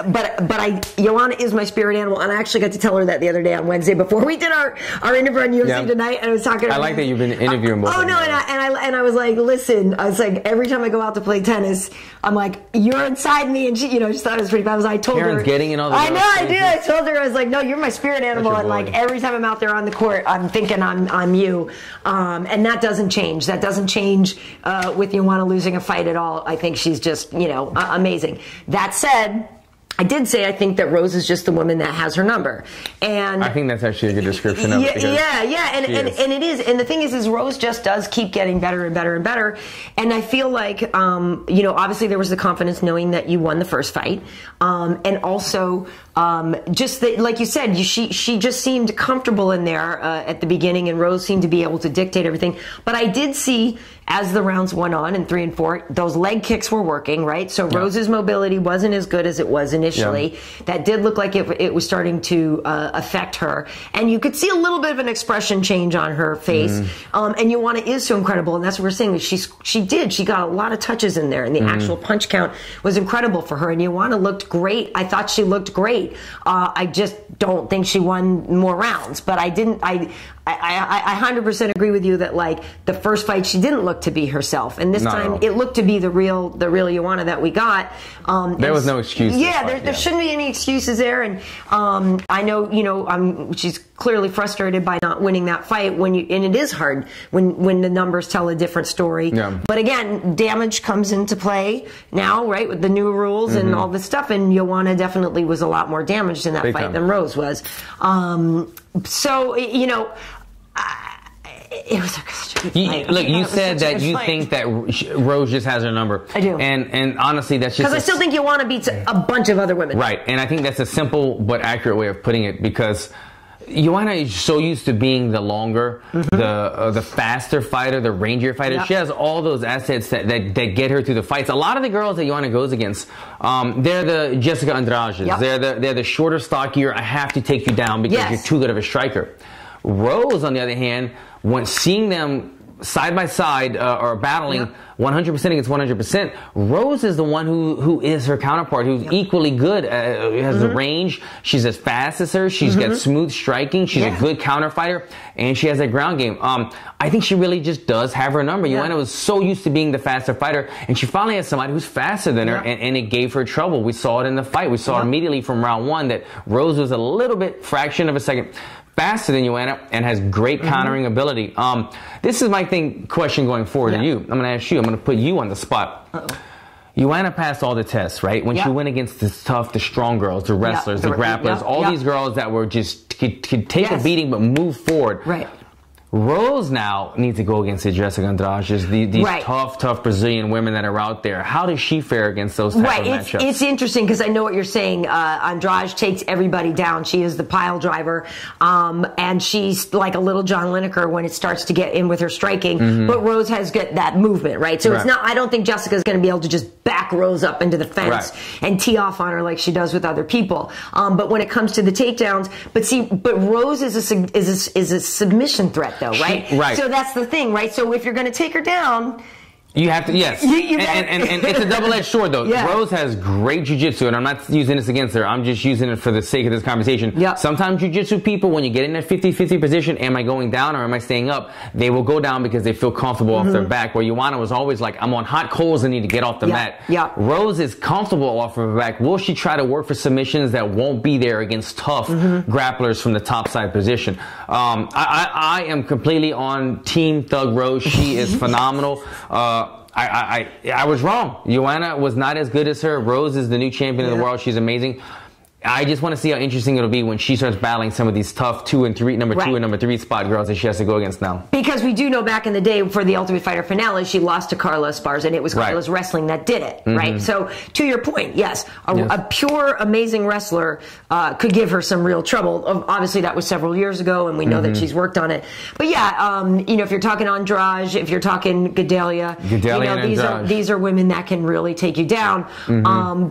Joanna is my spirit animal, and I actually got to tell her that the other day on Wednesday before we did our interview on UFC tonight, and I was talking to her. I like that you've been interviewing both. Oh no, and I was like, listen, I was like, every time I go out to play tennis, I'm like, you're inside me, and she, just thought it was pretty fun. I told Karen's her getting in all the I know, I did. I told her, I was like, no, you're my spirit animal, and like every time I'm out there on the court, I'm thinking I'm you, and that doesn't change. That doesn't change with Joanna losing a fight at all. I think she's just, amazing. That said, I did say I think that Rose is just the woman that has her number, and I think that's actually a good description of it. And it is. And the thing is Rose just does keep getting better and better and better. And I feel like, obviously there was the confidence knowing that you won the first fight, and also just that, like you said, she just seemed comfortable in there at the beginning, and Rose seemed to be able to dictate everything. But I did see, as the rounds went on in 3 and 4, those leg kicks were working, right? So Rose's mobility wasn't as good as it was initially. That did look like it was starting to affect her. And you could see a little bit of an expression change on her face. And Joanna is so incredible. And that's what we're saying. She got a lot of touches in there. And the actual punch count was incredible for her. And Joanna looked great. I thought she looked great. I just don't think she won more rounds. But I 100% agree with you that, like, the first fight she didn't look to be herself, and this time it looked to be the real Joanna that we got. There was no excuse. There shouldn't be any excuses there, and I know she's clearly frustrated by not winning that fight. And it is hard when the numbers tell a different story. Yeah. But again, damage comes into play now, right, with the new rules and all this stuff. And Joanna definitely was a lot more damaged in that fight than Rose was. So it was such a good fight. Look, you said that you think that Rose just has her number. I do. And honestly, that's just... Because I still think Joanna beats a bunch of other women. Right. And I think that's a simple but accurate way of putting it, because Joanna is so used to being the longer, the faster fighter, the rangier fighter. Yep. She has all those assets that get her through the fights. A lot of the girls that Joanna goes against, they're the Jessica Andrades. Yep. They're the shorter, stockier, I have to take you down because you're too good of a striker. Rose, on the other hand, when seeing them side by side or battling 100% against 100%, Rose is the one who is her counterpart, who's equally good, has the range. She's as fast as her. She's got smooth striking. She's a good counter fighter, and she has that ground game. I think she really just does have her number. Joanna was so used to being the faster fighter, and she finally has somebody who's faster than her, and it gave her trouble. We saw it in the fight. We saw immediately from round 1 that Rose was a little bit, fraction of a second, faster than Joanna, and has great countering ability. This is my question going forward to you. I'm going to ask you. I'm going to put you on the spot. Joanna passed all the tests, right? When she went against the tough, the strong girls, the wrestlers, the grapplers, all these girls that were just could take a beating but move forward. Right. Rose now needs to go against the Jessica Andrades, these tough Brazilian women that are out there. How does she fare against those type of matchups? It's interesting because I know what you're saying. Andrade takes everybody down. She is the pile driver, and she's like a little John Lineker when it starts to get in with her striking. But Rose has got that movement, right? So it's not. I don't think Jessica's going to be able to just back Rose up into the fence and tee off on her like she does with other people. But when it comes to the takedowns, but Rose is a submission threat, though, right? Right. So that's the thing, right? So if you're going to take her down, You have to, yes. And it's a double-edged sword, though. Yeah. Rose has great jiu-jitsu, and I'm not using this against her. I'm just using it for the sake of this conversation. Yep. Sometimes jiu-jitsu people, when you get in that 50-50 position, am I going down or am I staying up? They will go down because they feel comfortable off their back, where Joanna was always like, I'm on hot coals and need to get off the mat. Yeah. Rose is comfortable off of her back. Will she try to work for submissions that won't be there against tough grapplers from the top side position? I am completely on Team Thug Rose. She is phenomenal. I was wrong. Joanna was not as good as her. Rose is the new champion of the world. She's amazing. I just want to see how interesting it'll be when she starts battling some of these tough number 2 and number 3 spot girls that she has to go against now. Because we do know back in the day for the Ultimate Fighter finale, she lost to Carla Esparza, and it was Carla's wrestling that did it, right? So to your point, yes, a pure, amazing wrestler could give her some real trouble. Obviously, that was several years ago, and we know that she's worked on it. But yeah, you know, if you're talking Andrade, if you're talking Gadelia, you know, these are women that can really take you down.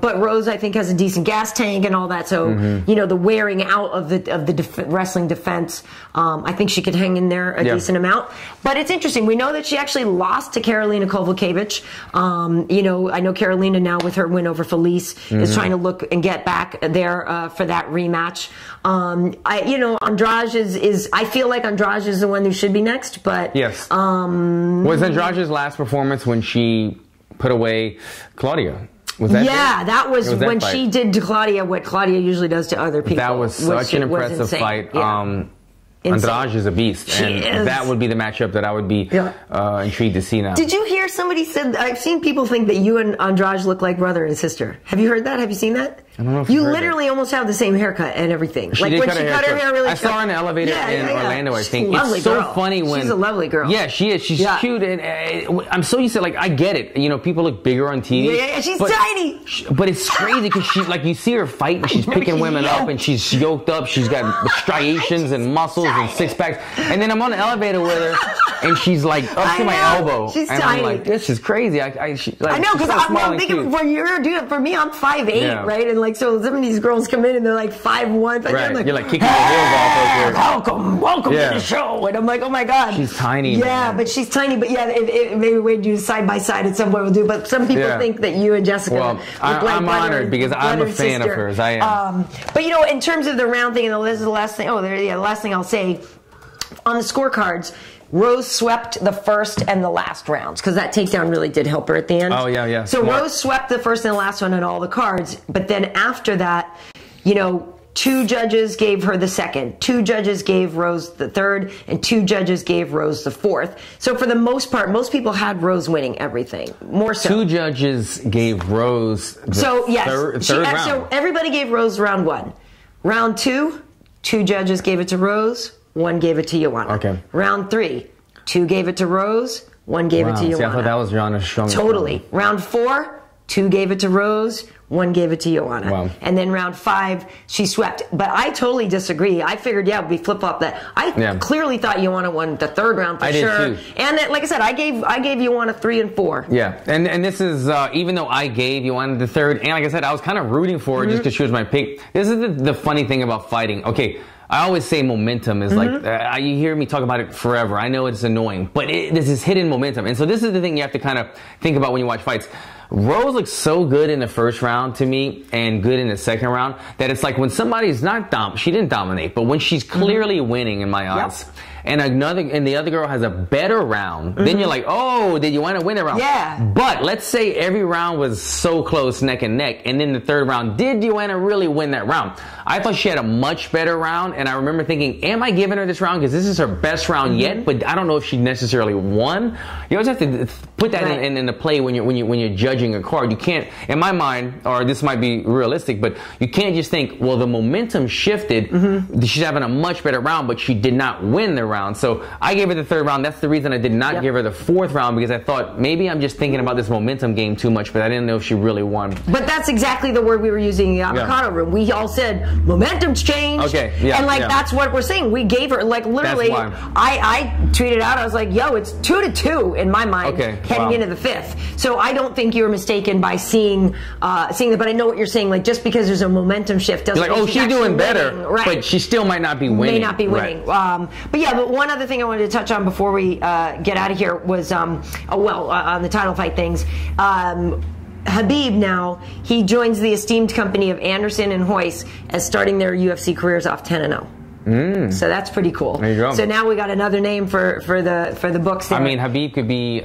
But Rose, I think, has a decent gas tank and all that. So, you know, the wearing out of the wrestling defense, I think she could hang in there a decent amount. But it's interesting. We know that she actually lost to Karolina Kowalkiewicz. You know, I know Karolina now with her win over Felice is trying to look and get back there for that rematch. You know, Andrade is I feel like Andrade is the one who should be next. But yes, was Andrade's last performance when she put away Claudia? Was that that was when she did to Claudia what Claudia usually does to other people. That was such an impressive fight. Yeah. Andrade is a beast, and that would be the matchup that I would be intrigued to see now. Did you hear somebody said, I've seen people think that you and Andrade look like brother and sister. Have you heard that? Have you seen that? I don't know if you literally almost have the same haircut and everything. She like did when cut she her cut her hair really short. I saw her in the elevator in Orlando, I think. It's so funny when... She's a lovely girl. Yeah, she is. She's cute. And I'm so used to, like, I get it. You know, people look bigger on TV. Yeah, she's tiny. But it's crazy because she, like, you see her fight and she's picking women up and she's yoked up. She's got striations and muscles and six packs. And then I'm on the elevator with her and she's like up to my elbow. She's and tiny. I'm like, this is crazy. I know, because I'm thinking for me, I'm 5'8", right? And like, so some of these girls come in and they're like 5'1". Right. Like, you're like kicking your heels off. Welcome to the show. And I'm like, oh my God. She's tiny. Yeah, but she's tiny. But yeah, maybe we do side by side at some point we'll do. But some people think that you and Jessica look like I'm honored because I'm a fan of hers. I am. But you know, in terms of the round thing, and this is the last thing. The last thing I'll say on the scorecards. Rose swept the first and the last rounds because that takedown really did help her at the end. Oh, yeah. So Rose swept the first and the last one on all the cards. But then after that, you know, 2 judges gave her the second, 2 judges gave Rose the third, and 2 judges gave Rose the fourth. So for the most part, most people had Rose winning everything. More so. 2 judges gave Rose the third round. So everybody gave Rose round 1. Round 2, 2 judges gave it to Rose. 1 gave it to Joanna. Okay. Round 3, 2 gave it to Rose, 1 gave it to Joanna. See, I thought that was Joanna's strongest. Totally. Round 4, 2 gave it to Rose, 1 gave it to Joanna. Wow. And then round 5, she swept. But I totally disagree. I figured, it would be flip-flop that. I clearly thought Joanna won the third round for sure. I did too. And like I said, I gave Joanna 3 and 4. Yeah. And this is, even though I gave Joanna the third, and like I said, I was kind of rooting for her just because she was my pick. This is the funny thing about fighting. Okay. I always say momentum is like, you hear me talk about it forever. I know it's annoying, but this is hidden momentum. And so this is the thing you have to kind of think about when you watch fights. Rose looks so good in the first round to me and good in the second round that it's like when somebody's not she didn't dominate, but when she's clearly winning in my eyes. And the other girl has a better round, then you're like, oh, did you want to win the round? Yeah. But let's say every round was so close, neck and neck, and then the third round, did Joanna really win that round? I thought she had a much better round, and I remember thinking, am I giving her this round? Because this is her best round yet, but I don't know if she necessarily won. You always have to put that in the play when you're judging a card. You can't, in my mind, or this might be realistic, but you can't just think, well, the momentum shifted. She's having a much better round, but she did not win the round. So I gave her the third round. That's the reason I did not give her the fourth round, because I thought maybe I'm just thinking about this momentum game too much, but I didn't know if she really won. But that's exactly the word we were using in the avocado room. We all said momentum's changed. Okay. And that's what we're saying. We gave her, like, literally, I tweeted out, I was like, yo, it's 2-2 in my mind heading into the fifth. So I don't think you were mistaken by seeing that, but I know what you're saying. Like, just because there's a momentum shift doesn't mean she's doing better, but she still might not be winning. May not be winning. But yeah, but one other thing I wanted to touch on before we get out of here was, on the title fight things. Khabib now, he joins the esteemed company of Anderson and Hoyce as starting their UFC careers off 10-0. So that's pretty cool. There you go. So now we got another name for the books there. I mean, Khabib could be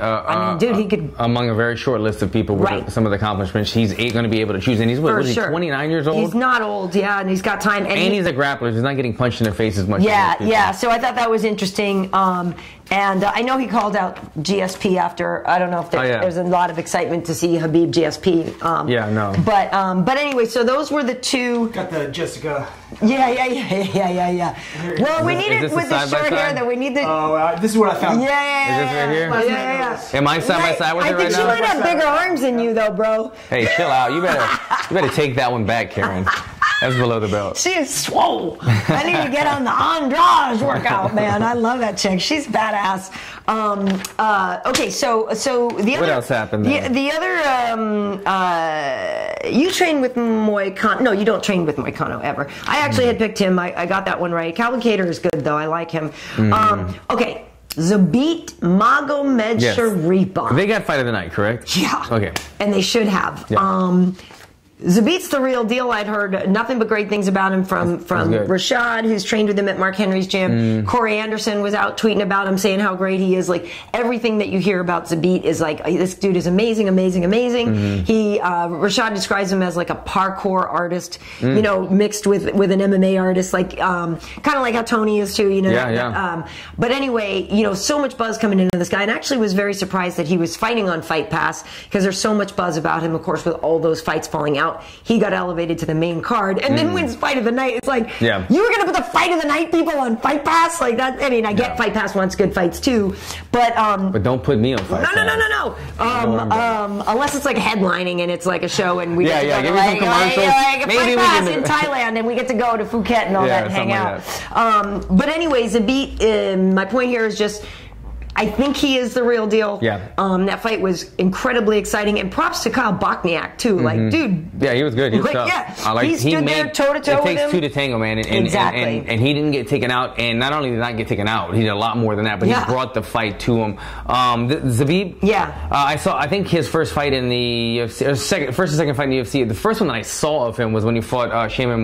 dude, he could among a very short list of people with some of the accomplishments. He's going to be able to choose. And he's, what is he, 29 years old? He's not old, yeah, and he's got time. And he's a grappler. He's not getting punched in the face as much. Yeah. So I thought that was interesting. And I know he called out GSP after. I don't know if there's a lot of excitement to see Khabib GSP. But anyway, so those were the two. Got the Jessica. Yeah. Well, we need it with the short hair. That we need the. Oh, this is what I found. Is this right here? Yeah. Am I side by side with it right now? I think she might have bigger arms than you, though, bro. Hey, chill out. You better take that one back, Karyn. That's below the belt. She is swole. I need to get on the Andrade workout, man. I love that chick. She's badass. Okay, so the other. What else happened there? The other. You train with Moicano. No, you don't train with Moicano ever. I actually had picked him. I got that one right. Cavalcator is good though. I like him. Okay. Zabit Magomed-Sharipov. They got fight of the night, correct? Yeah. Okay. And they should have. Yeah. Zabit's the real deal. I'd heard nothing but great things about him from Rashad, who's trained with him at Mark Henry's gym. Corey Anderson was out tweeting about him, saying how great he is. Like, everything that you hear about Zabit is like, this dude is amazing. He, Rashad describes him as like a parkour artist, you know, mixed with an MMA artist, like, kind of like how Tony is too, you know. Yeah. But anyway, you know, so much buzz coming into this guy, and actually was very surprised that he was fighting on Fight Pass, because there's so much buzz about him, of course, with all those fights falling out. He got elevated to the main card and then wins Fight of the Night. It's like, you were going to put the Fight of the Night people on Fight Pass? Like that. I mean, I get Fight Pass wants good fights too, but don't put me on Fight Pass. No. Unless it's like headlining and it's like a show and we get to go give to me some commercials. Maybe Fight Pass in Thailand and we get to go to Phuket and all that and hang out. But anyways, Zabit, my point here is just, I think he is the real deal. Yeah. That fight was incredibly exciting, and props to Kyle Bochniak too. Like, dude. Yeah, he was good. He was tough. Yeah. He stood there toe to toe with him. It takes two to tango, man. Exactly. And he didn't get taken out. And not only did he not get taken out, he did a lot more than that. But he brought the fight to him. Zabit. Yeah. I think his first fight in the UFC, first and second fight in the UFC. The first one that I saw of him was when he fought Shayman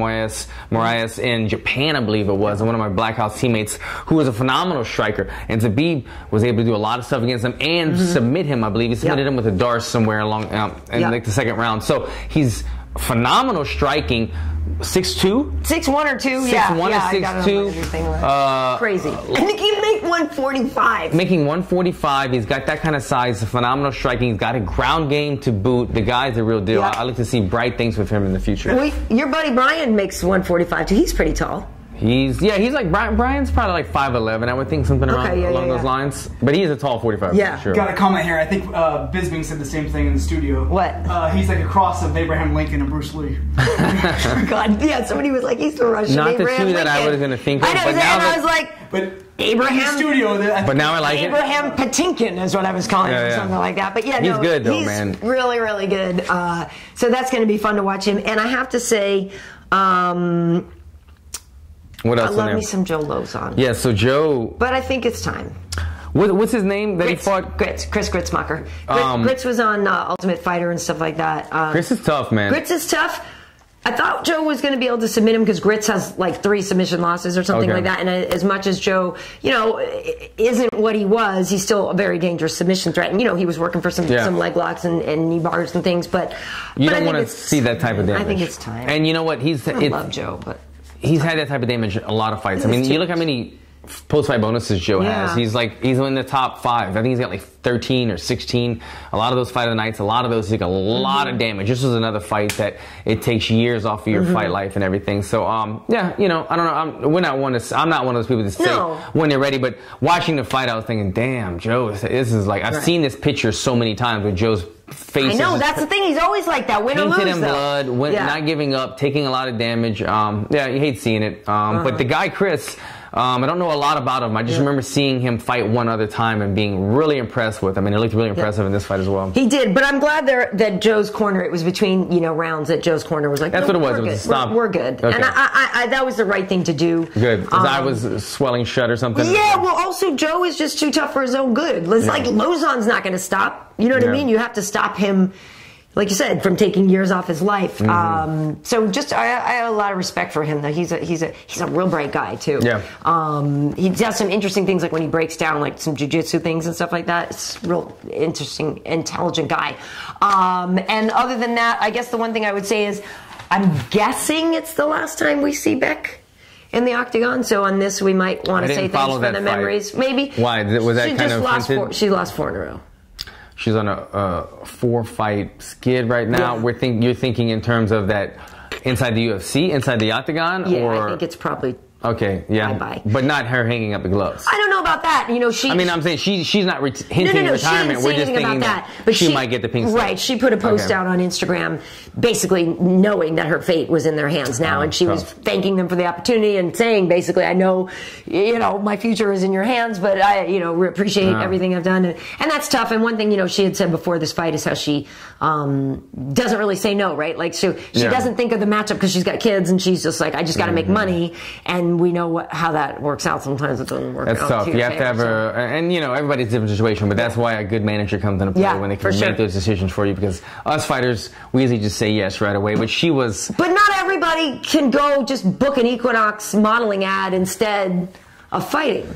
Moraes in Japan, I believe it was, and one of my Black House teammates, who was a phenomenal striker. And Zabit was able to do a lot of stuff against him and submit him, I believe. He submitted him with a Darce somewhere along in like the second round. So he's phenomenal striking. 6'2"? 6'1" or 2", 6'1" or 6'2". Crazy. I think he make 145. Making 145. He's got that kind of size. Phenomenal striking. He's got a ground game to boot. The guy's the real deal. I look to see bright things with him in the future. Well, your buddy Bryant makes 145 too. He's pretty tall. He's like Brian's probably like 5'11", I would think, something along those lines. But he is a tall 45. Yeah. For sure. Got a comment here. I think Bisbing said the same thing in the studio. What? He's like a cross of Abraham Lincoln and Bruce Lee. God, yeah. Somebody was like, he's the Russian Not Abraham the two Lincoln. that I was going to think of. I know, but now I was like, Abraham. In the studio. But now I like Abraham Patinkin is what I was calling him, or something like that. But yeah, he's good though, man. He's really, really good. So that's going to be fun to watch him. And I have to say. What else? I love me some Joe Lozon. Yeah, so Joe. But I think it's time. What's his name that Grits, he fought? Chris Gritzmacher. Grits was on Ultimate Fighter and stuff like that. Grits is tough, man. Grits is tough. I thought Joe was going to be able to submit him because Grits has like 3 submission losses or something like that. And as much as Joe, you know, isn't what he was, he's still a very dangerous submission threat. And, you know, he was working for some leg locks and knee bars and things. But you don't want to see that type of damage. I think it's time. And you know what? I love Joe, but he's had that type of damage in a lot of fights. I mean, you look how many post-fight bonuses Joe has. He's in the top 5. I think he's got like 13 or 16. A lot of those fight of the nights, a lot of those take a lot of damage. This was another fight that it takes years off of your fight life and everything. So yeah, you know, I don't know. I'm not one of those people that say when they're ready. But watching the fight, I was thinking, damn, Joe, this is like I've seen this picture so many times with Joe's face. I know, that's the thing. He's always like that. Win or lose, in blood, not giving up, taking a lot of damage. Yeah, you hate seeing it. But the guy, Chris, I don't know a lot about him. I just remember seeing him fight one other time and being really impressed with him. And he looked really impressive in this fight as well. He did, but I'm glad that Joe's corner, it was between, rounds that Joe's corner was like, that's what it was. It was a stop. We're good. Okay. And I that was the right thing to do. Good. His eye was swelling shut or something. Yeah, well, also, Joe is just too tough for his own good. It's like Lozon's not going to stop. You know what I mean? You have to stop him, like you said, from taking years off his life. So just I have a lot of respect for him. Though he's a real bright guy too. Yeah. He does some interesting things, like when he breaks down like some jiu-jitsu things and stuff like that. It's real interesting, intelligent guy. And other than that, I guess the one thing I would say is, I'm guessing it's the last time we see Beck in the octagon. So on this, we might want to say thanks for the memories. Maybe. Why? Was that kind of she lost 4 in a row. She's on a 4-fight skid right now. Yeah. You're thinking in terms of that inside the UFC, inside the octagon? Yeah, or? I think it's probably... Okay, yeah. Bye-bye. But not her hanging up the gloves. I don't know about that. I'm saying she's not hinting at retirement. We're just thinking that she might get the pink slip. Right. She put a post out on Instagram basically knowing that her fate was in their hands now. And she was thanking them for the opportunity and saying, basically, I know, my future is in your hands, but I, appreciate everything I've done. And that's tough. And one thing, she had said before this fight is how she doesn't really say no, right? Like, she doesn't think of the matchup because she's got kids and she's just like, I just got to make money. And we know how that works out. Sometimes it doesn't work out. That's tough. You have to have everybody's different situation, but that's why a good manager comes into play when they can make those decisions for you, because us fighters, we usually just say yes right away, but she was... But not everybody can go just book an Equinox modeling ad instead of fighting.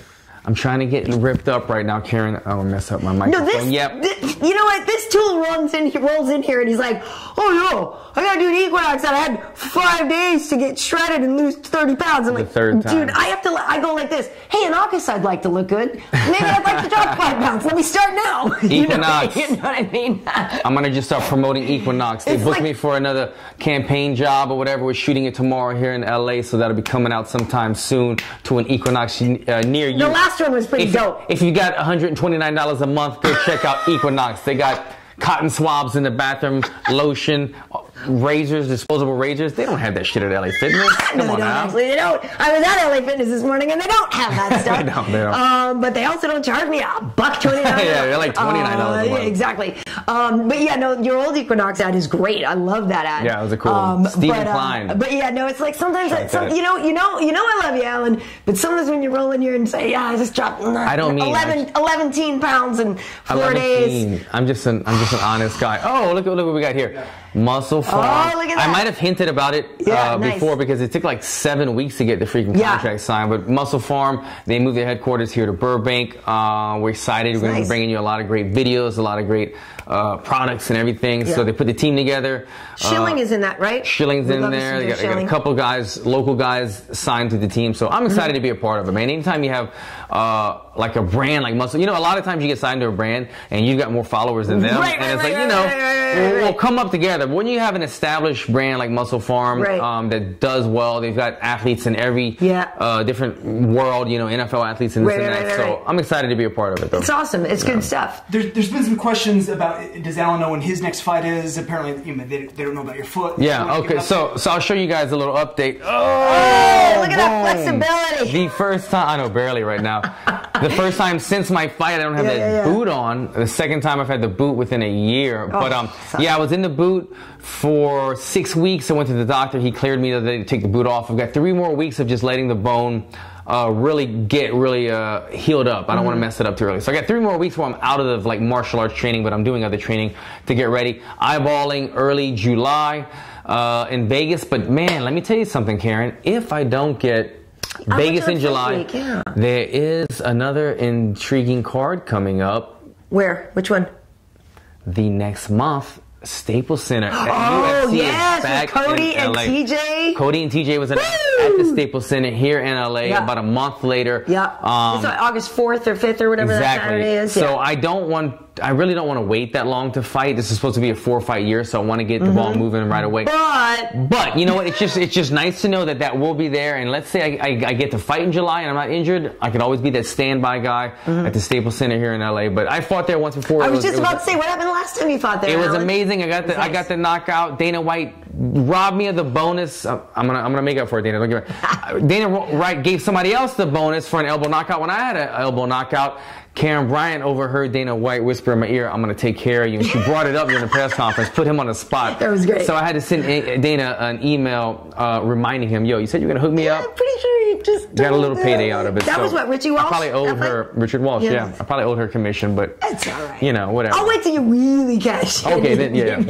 I'm trying to get ripped up right now, Karyn. I'm gonna mess up my microphone. No, you know what? This tool rolls in here, and he's like, "Oh no, I gotta do an Equinox. I had 5 days to get shredded and lose 30 pounds." I'm like, third time. dude, I go like this. Hey, in August, I'd like to look good. Maybe I'd like to drop 5 pounds. Let me start now. Equinox. You know what I mean? I'm gonna just start promoting Equinox. They booked me for another campaign job or whatever. We're shooting it tomorrow here in LA, so that'll be coming out sometime soon to an Equinox near you. The last one was pretty dope. If you got $129 a month, go check out Equinox. They got cotton swabs in the bathroom, lotion, razors, disposable razors. They don't have that shit at LA Fitness. Come on now. Actually, they don't. I was at LA Fitness this morning and they don't have that stuff. They don't. But they also don't charge me $1.29. Yeah, they're like $29 a month. Exactly. But yeah, no, your old Equinox ad is great. I love that ad. Yeah, it was a cool one. Stephen Klein. But yeah, no, it's like sometimes, you know, I love you, Alan. But sometimes when you roll in here and say, yeah, I just dropped 11 pounds in 4 days. I'm just an honest guy. Oh, look what we got here. Yeah. Muscle Farm. Oh, look at that. I might have hinted about it before because it took like 7 weeks to get the freaking contract signed. But Muscle Farm, they moved their headquarters here to Burbank. We're excited. We're going to be bringing you a lot of great videos, a lot of great products and everything. Yeah. So they put the team together. Schilling is in that, right? Schilling's in there. They got a couple guys, local guys signed to the team. So I'm excited to be a part of it, man. Anytime you have like a brand like Muscle, a lot of times you get signed to a brand and you've got more followers than them. We'll come up together. But when you have an established brand like Muscle Farm that does well, they've got athletes in every different world, NFL athletes and this and that. So I'm excited to be a part of it, though. It's awesome. It's good stuff. There's been some questions about, does Alan know when his next fight is? Apparently, they don't know about your foot. Yeah, okay. So I'll show you guys a little update. Oh, look at that flexibility. The first time, I know, barely right now. The first time since my fight, I don't have that boot on. The second time I've had the boot within a year. But I was in the boot for 6 weeks. I went to the doctor. He cleared me to take the boot off. I've got 3 more weeks of just letting the bone really healed up. I don't want to mess it up too early. So I got 3 more weeks where I'm out of the martial arts training, but I'm doing other training to get ready. Eyeballing early July in Vegas. But man, let me tell you something, Karyn. If I don't get Vegas in July, there is another intriguing card coming up. Where? Which one? The next month. Staples Center. Oh, UFC yes, back with Cody and LA. TJ. Cody and TJ was announced at the Staples Center here in LA about a month later. Yeah. It's August 4th or 5th or whatever that Saturday is. So I really don't want to wait that long to fight. This is supposed to be a 4-fight year, so I want to get the ball moving right away. But you know what? It's just nice to know that will be there. And let's say I get to fight in July and I'm not injured. I could always be that standby guy at the Staples Center here in LA. But I fought there once before. I was just about to say, what happened last time you fought there? It was amazing. I got the knockout. Dana White robbed me of the bonus. I'm gonna make up for it, Dana. Don't give me. Dana White gave somebody else the bonus for an elbow knockout when I had an elbow knockout. Karyn Bryant overheard Dana White whisper in my ear, "I'm going to take care of you." And she brought it up during the press conference, put him on the spot. That was great. So I had to send Dana an email reminding him, "Yo, you said you were going to hook me up?" I'm pretty sure he just got a little payday out of it. That was what, Richie Walsh? I probably owed her, Richard Walsh, yeah. I probably owed her commission, but it's all right. You know, whatever. I'll wait till you really cash in. Okay, then, yeah.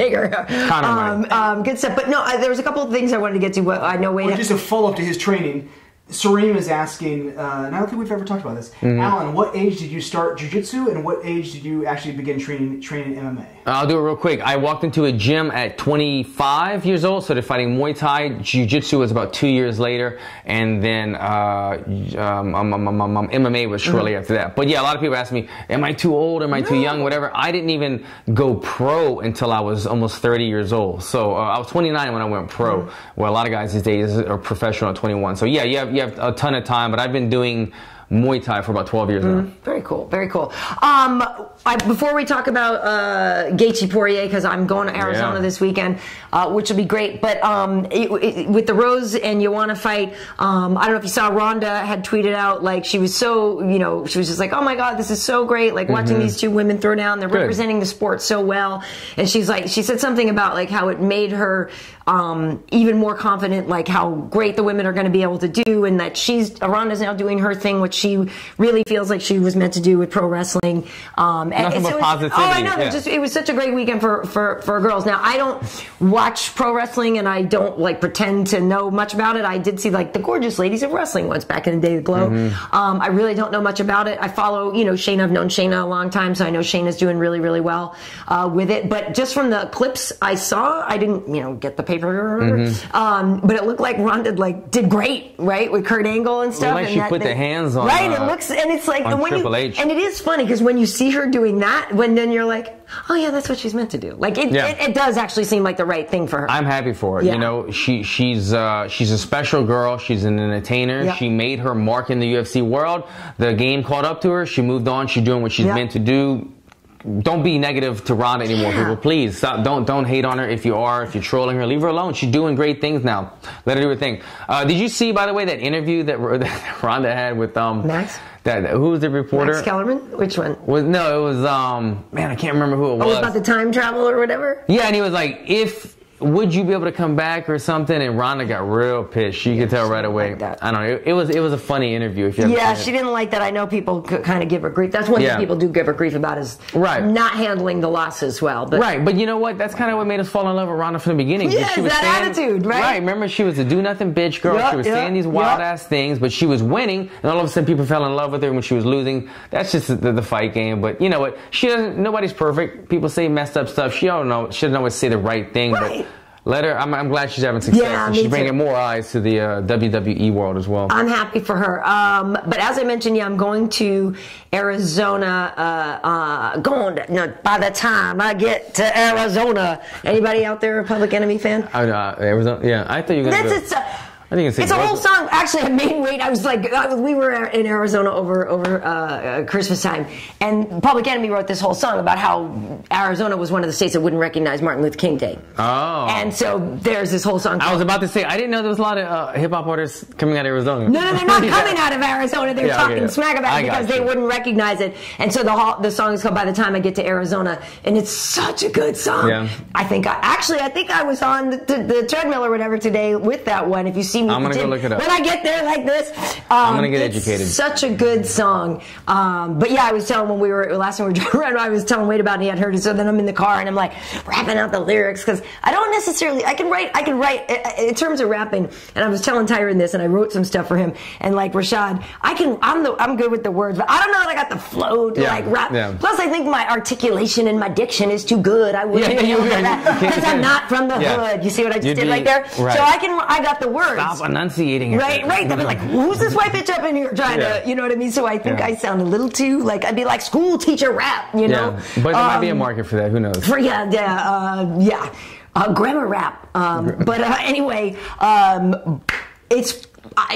Conor good stuff. But no, there was a couple of things I wanted to get to. I know Wade. Just a follow-up to his training. Sareem is asking, and I don't think we've ever talked about this. Alan, what age did you start jiu-jitsu, and what age did you actually begin training MMA? I'll do it real quick. I walked into a gym at 25 years old, started fighting Muay Thai. Jiu-Jitsu was about 2 years later, and then MMA was shortly after that. But yeah, a lot of people ask me, am I too old, am I too young, whatever. I didn't even go pro until I was almost 30 years old. So I was 29 when I went pro, where a lot of guys these days are professional at 21. So yeah, you have a ton of time, but I've been doing Muay Thai for about 12 years now. Very cool, very cool. Before we talk about Gaethje Poirier, because I'm going to Arizona this weekend, which will be great. But with the Rose and Joanna fight, I don't know if you saw, Ronda had tweeted out, like, she was so, she was just like, oh my God, this is so great. Like, watching these two women throw down, they're representing the sport so well. And she's like, she said something about like how it made her even more confident, like how great the women are going to be able to do, and that Ronda's now doing her thing, which she really feels like she was meant to do with pro wrestling. Nothing but positivity. Oh, I know. It was such a great weekend for girls. Now, I don't watch pro wrestling, and I don't like pretend to know much about it. I did see like the Gorgeous Ladies of Wrestling once back in the day, the Glow. I really don't know much about it. I follow, Shayna. I've known Shayna a long time, so I know Shayna's doing really, really well with it. But just from the clips I saw, I didn't, get the paper, but it looked like Ronda did great, right, with Kurt Angle and stuff. Like, and she put the hands on. Right, it looks, and it's like Triple H. And it is funny because when you see her doing that, then you're like, oh yeah, that's what she's meant to do. Like it does actually seem like the right thing for her. I'm happy for her. Yeah. She's a special girl. She's an entertainer. Yeah. She made her mark in the UFC world. The game caught up to her. She moved on. She's doing what she's meant to do. Don't be negative to Ronda anymore, people. Please stop. Don't hate on her. If you're trolling her, leave her alone. She's doing great things now. Let her do her thing. Did you see, by the way, that interview that Ronda had with Max? Who was the reporter? Max Kellerman? Which one? It was man, I can't remember who it was. Oh, it was about the time travel or whatever? Yeah, and he was like, would you be able to come back or something? And Ronda got real pissed. You could tell right away. I don't know. It was a funny interview. If you she didn't like that. I know people kind of give her grief. That's one thing people do give her grief about, is not handling the losses well. But but you know what? That's kind of what made us fall in love with Ronda from the beginning. Yeah, she was that attitude, right? Right. Remember, she was a do-nothing bitch girl. She was saying these wild-ass things, but she was winning, and all of a sudden people fell in love with her when she was losing. That's just the fight game. But you know what? Nobody's perfect. People say messed up stuff. She doesn't always say the right thing, but let her. I'm glad she's having success, and she's bringing more eyes to the WWE world as well. I'm happy for her. But as I mentioned, I'm going to Arizona. By the time I get to Arizona, anybody out there a Public Enemy fan? Arizona. Yeah, I thought you were going to go. It's a whole song. Actually, I made weight. I was like, we were in Arizona over Christmas time, and Public Enemy wrote this whole song about how Arizona was one of the states that wouldn't recognize Martin Luther King Day. Oh. And so there's this whole song. I was about to say, I didn't know there was a lot of hip hop artists coming out of Arizona. No, they're not coming out of Arizona. They're talking smack about it because they wouldn't recognize it. And so the song is called "By the Time I Get to Arizona," and it's such a good song. Yeah. I think I was on the treadmill or whatever today with that one. If you see me, I'm gonna go look it up. When I get there like this, I'm gonna get educated. Such a good song. But yeah, I was telling last time we were driving around, I was telling Wade about it, and he had heard it. So then I'm in the car and I'm like rapping out the lyrics, because I don't necessarily. I can write in terms of rapping. And I was telling Tyron this, and I wrote some stuff for him. And like Rashad, I'm good with the words, but I don't know that I got the flow to like rap. Yeah. Plus, I think my articulation and my diction is too good. I wouldn't be able to rap because I'm not from the hood. You see what I just did right there? Right. So I got the words. Stop enunciating it. Right. They'd be like, who's this white bitch up in here trying to, you know what I mean? So I think I sound a little too, like, I'd be like school teacher rap, you know? But there might be a market for that. Who knows? Grammar rap. But anyway, it's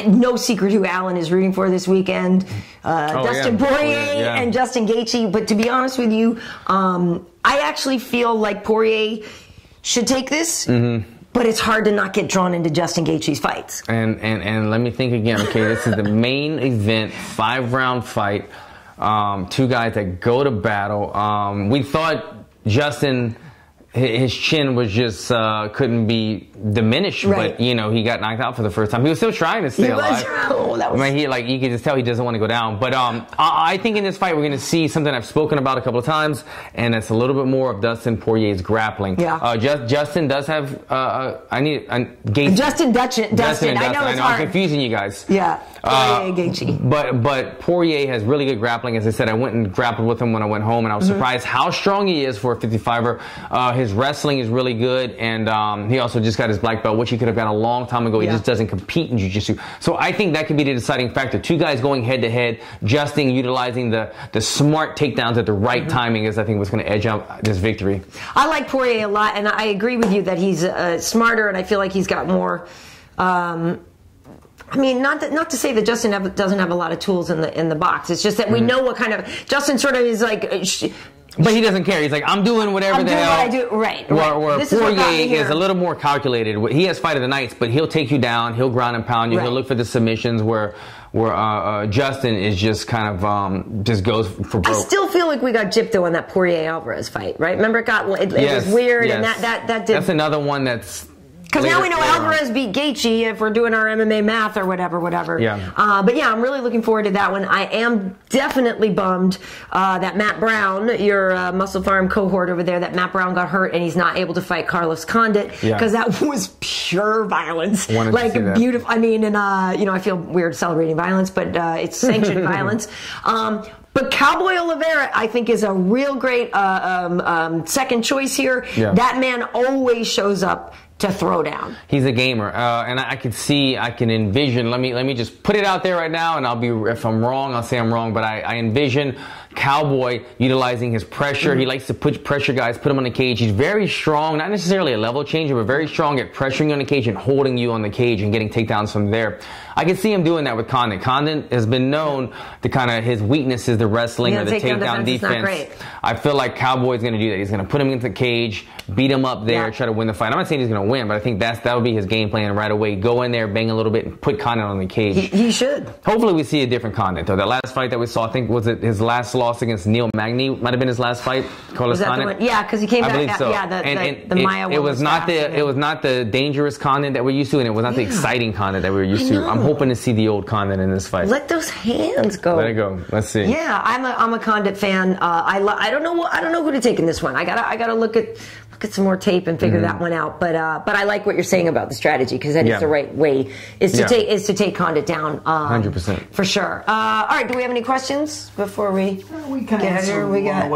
no secret who Alan is rooting for this weekend. Dustin Poirier and Justin Gaethje. But to be honest with you, I actually feel like Poirier should take this. But it's hard to not get drawn into Justin Gaethje's fights. And let me think again. Okay, this is the main event, 5-round fight. 2 guys that go to battle. We thought Justin, his chin was just couldn't be diminished, but you know, he got knocked out for the first time. He was still trying to stay alive. I mean, you could just tell he doesn't want to go down. But I think in this fight we're going to see something I've spoken about a couple of times, and it's a little bit more of Dustin Poirier's grappling. Yeah. Justin does have Dustin. I know it's hard. I'm confusing you guys. Yeah. Poirier, Gaethje. But Poirier has really good grappling. As I said, I went and grappled with him when I went home, and I was surprised how strong he is for a 55er. His wrestling is really good, and he also just got his black belt, which he could have got a long time ago. He just doesn't compete in jiu-jitsu. So I think that could be the deciding factor. 2 guys going head-to-head, Justin utilizing the smart takedowns at the right timing is, I think, what's going to edge out this victory. I like Poirier a lot, and I agree with you that he's smarter, and I feel like he's got more... I mean, not to say that Justin doesn't have a lot of tools in the box. It's just that we know what kind of... Justin sort of is like... But he doesn't care. He's like, I'm doing whatever the hell. I'm doing what I do. Right. Where Poirier is a little more calculated. He has fight of the nights, but he'll take you down. He'll ground and pound you. He'll look for the submissions where Justin is just kind of just goes for broke. I still feel like we got gypped though on that Poirier-Alvarez fight, right? Remember it was weird, and that did... That's another one that's... Because now we know Alvarez beat Gaethje if we're doing our MMA math or whatever. Yeah. But yeah, I'm really looking forward to that one. I am definitely bummed that Matt Brown, your Muscle Farm cohort over there, that Matt Brown got hurt and he's not able to fight Carlos Condit because that was pure violence. Like beautiful. I mean, and you know, I feel weird celebrating violence, but it's sanctioned violence. But Cowboy Oliveira, I think, is a real great second choice here. Yeah. That man always shows up to throw down. He's a gamer, and I can envision. Let me just put it out there right now, and if I'm wrong, I'll say I'm wrong. But I envision Cowboy utilizing his pressure. He likes to put pressure guys, put them on the cage. He's very strong, not necessarily a level changer, but very strong at pressuring you on the cage and holding you on the cage and getting takedowns from there. I can see him doing that with Condit. Condit has been known to kind of, his weakness is the wrestling or the takedown defense. I feel like Cowboy's going to do that. He's going to put him into the cage, beat him up there, try to win the fight. I'm not saying he's going to win, but I think that would be his game plan right away. Go in there, bang a little bit, and put Condit on the cage. He should. Hopefully we see a different Condit, though. That last fight that we saw, I think, was it his last loss against Neil Magny? Might have been his last fight. Was that the one? Yeah, because he came back. I believe so. Yeah, the Maya. It was not the dangerous Condit that we're used to, and it was not the exciting Condit that we were used to. I'm hoping to see the old Condit in this fight. Let those hands go. Let it go. Let's see. Yeah, I'm a Condit fan. I don't know who to take in this one. I gotta look at some more tape and figure that one out. But I like what you're saying about the strategy, because that is the right way is to take Condit down. 100% for sure. All right, do we have any questions before we get out here? We got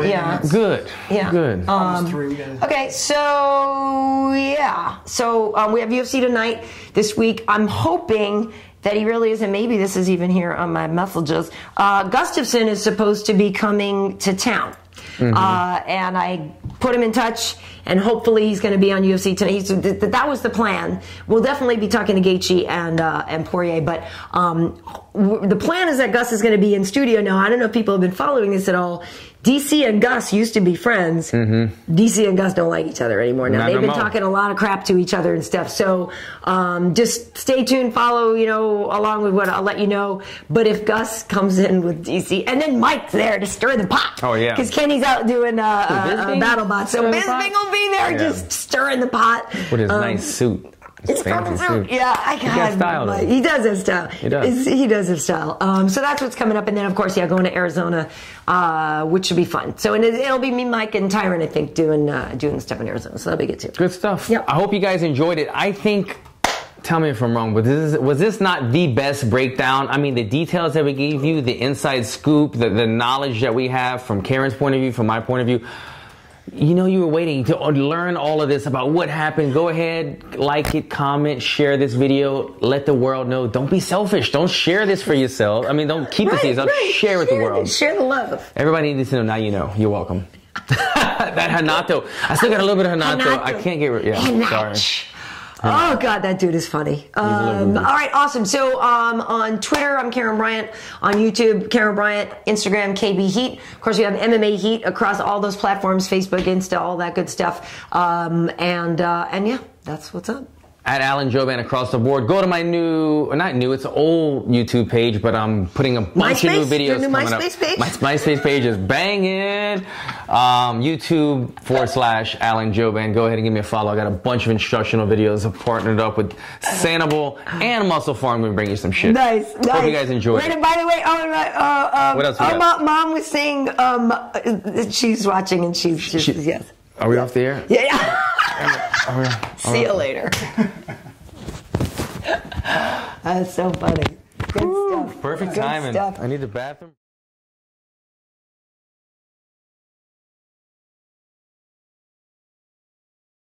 good. Yeah, good. Okay, so we have UFC tonight this week. I'm hoping that he really is, and maybe this is even here on my messages. Gustafsson is supposed to be coming to town. And I put him in touch, and hopefully he's going to be on UFC tonight. That was the plan. We'll definitely be talking to Gaethje and Poirier, but the plan is that Gus is going to be in studio now. I don't know if people have been following this at all. DC and Gus used to be friends. DC and Gus don't like each other anymore now. They've been talking a lot of crap to each other and stuff. So just stay tuned, follow, along with what I'll let you know. But if Gus comes in with DC, and then Mike's there to stir the pot. Oh, yeah. Because Kenny's out doing battle bots. So Bisping will be there just stirring the pot. With his nice suit. It's fancy suit. Yeah, he got style. He does have style. He does have style. So that's what's coming up, and then of course, going to Arizona, which should be fun. So it'll be me, Mike, and Tyron, I think, doing stuff in Arizona. So that'll be good too. Good stuff. Yep. I hope you guys enjoyed it. I think. Tell me if I'm wrong, but was this not the best breakdown? I mean, the details that we gave you, the inside scoop, the knowledge that we have from Karyn's point of view, from my point of view. You were waiting to learn all of this about what happened. Go ahead, like it, comment, share this video. Let the world know. Don't be selfish. Don't share this for yourself. I mean, don't keep it to yourself. Share with the world. Share the love. Everybody needs to know. Now you know. You're welcome. That Hanato. I still got a little bit of Hanato. I can't get rid. Yeah, sorry. Oh, God, that dude is funny. All right, awesome. So on Twitter, I'm Karyn Bryant. On YouTube, Karyn Bryant. Instagram, KB Heat. Of course, we have MMA Heat across all those platforms, Facebook, Insta, all that good stuff. And yeah. that's what's up. At Alan Jouban across the board. Go to my not new, it's an old YouTube page, but I'm putting a bunch of new videos coming up. Page? My MySpace page is banging. YouTube.com/Alan Jouban. Go ahead and give me a follow. I got a bunch of instructional videos. I've partnered up with Sanibel and Muscle Farm. We bring you some shit. Nice. Hope you guys enjoyed it. And by the way, what else we got? Mom was saying she's watching and she's yes. Are we off the air? Yeah. See you later. That's so funny. Good stuff. Perfect timing. I need the bathroom.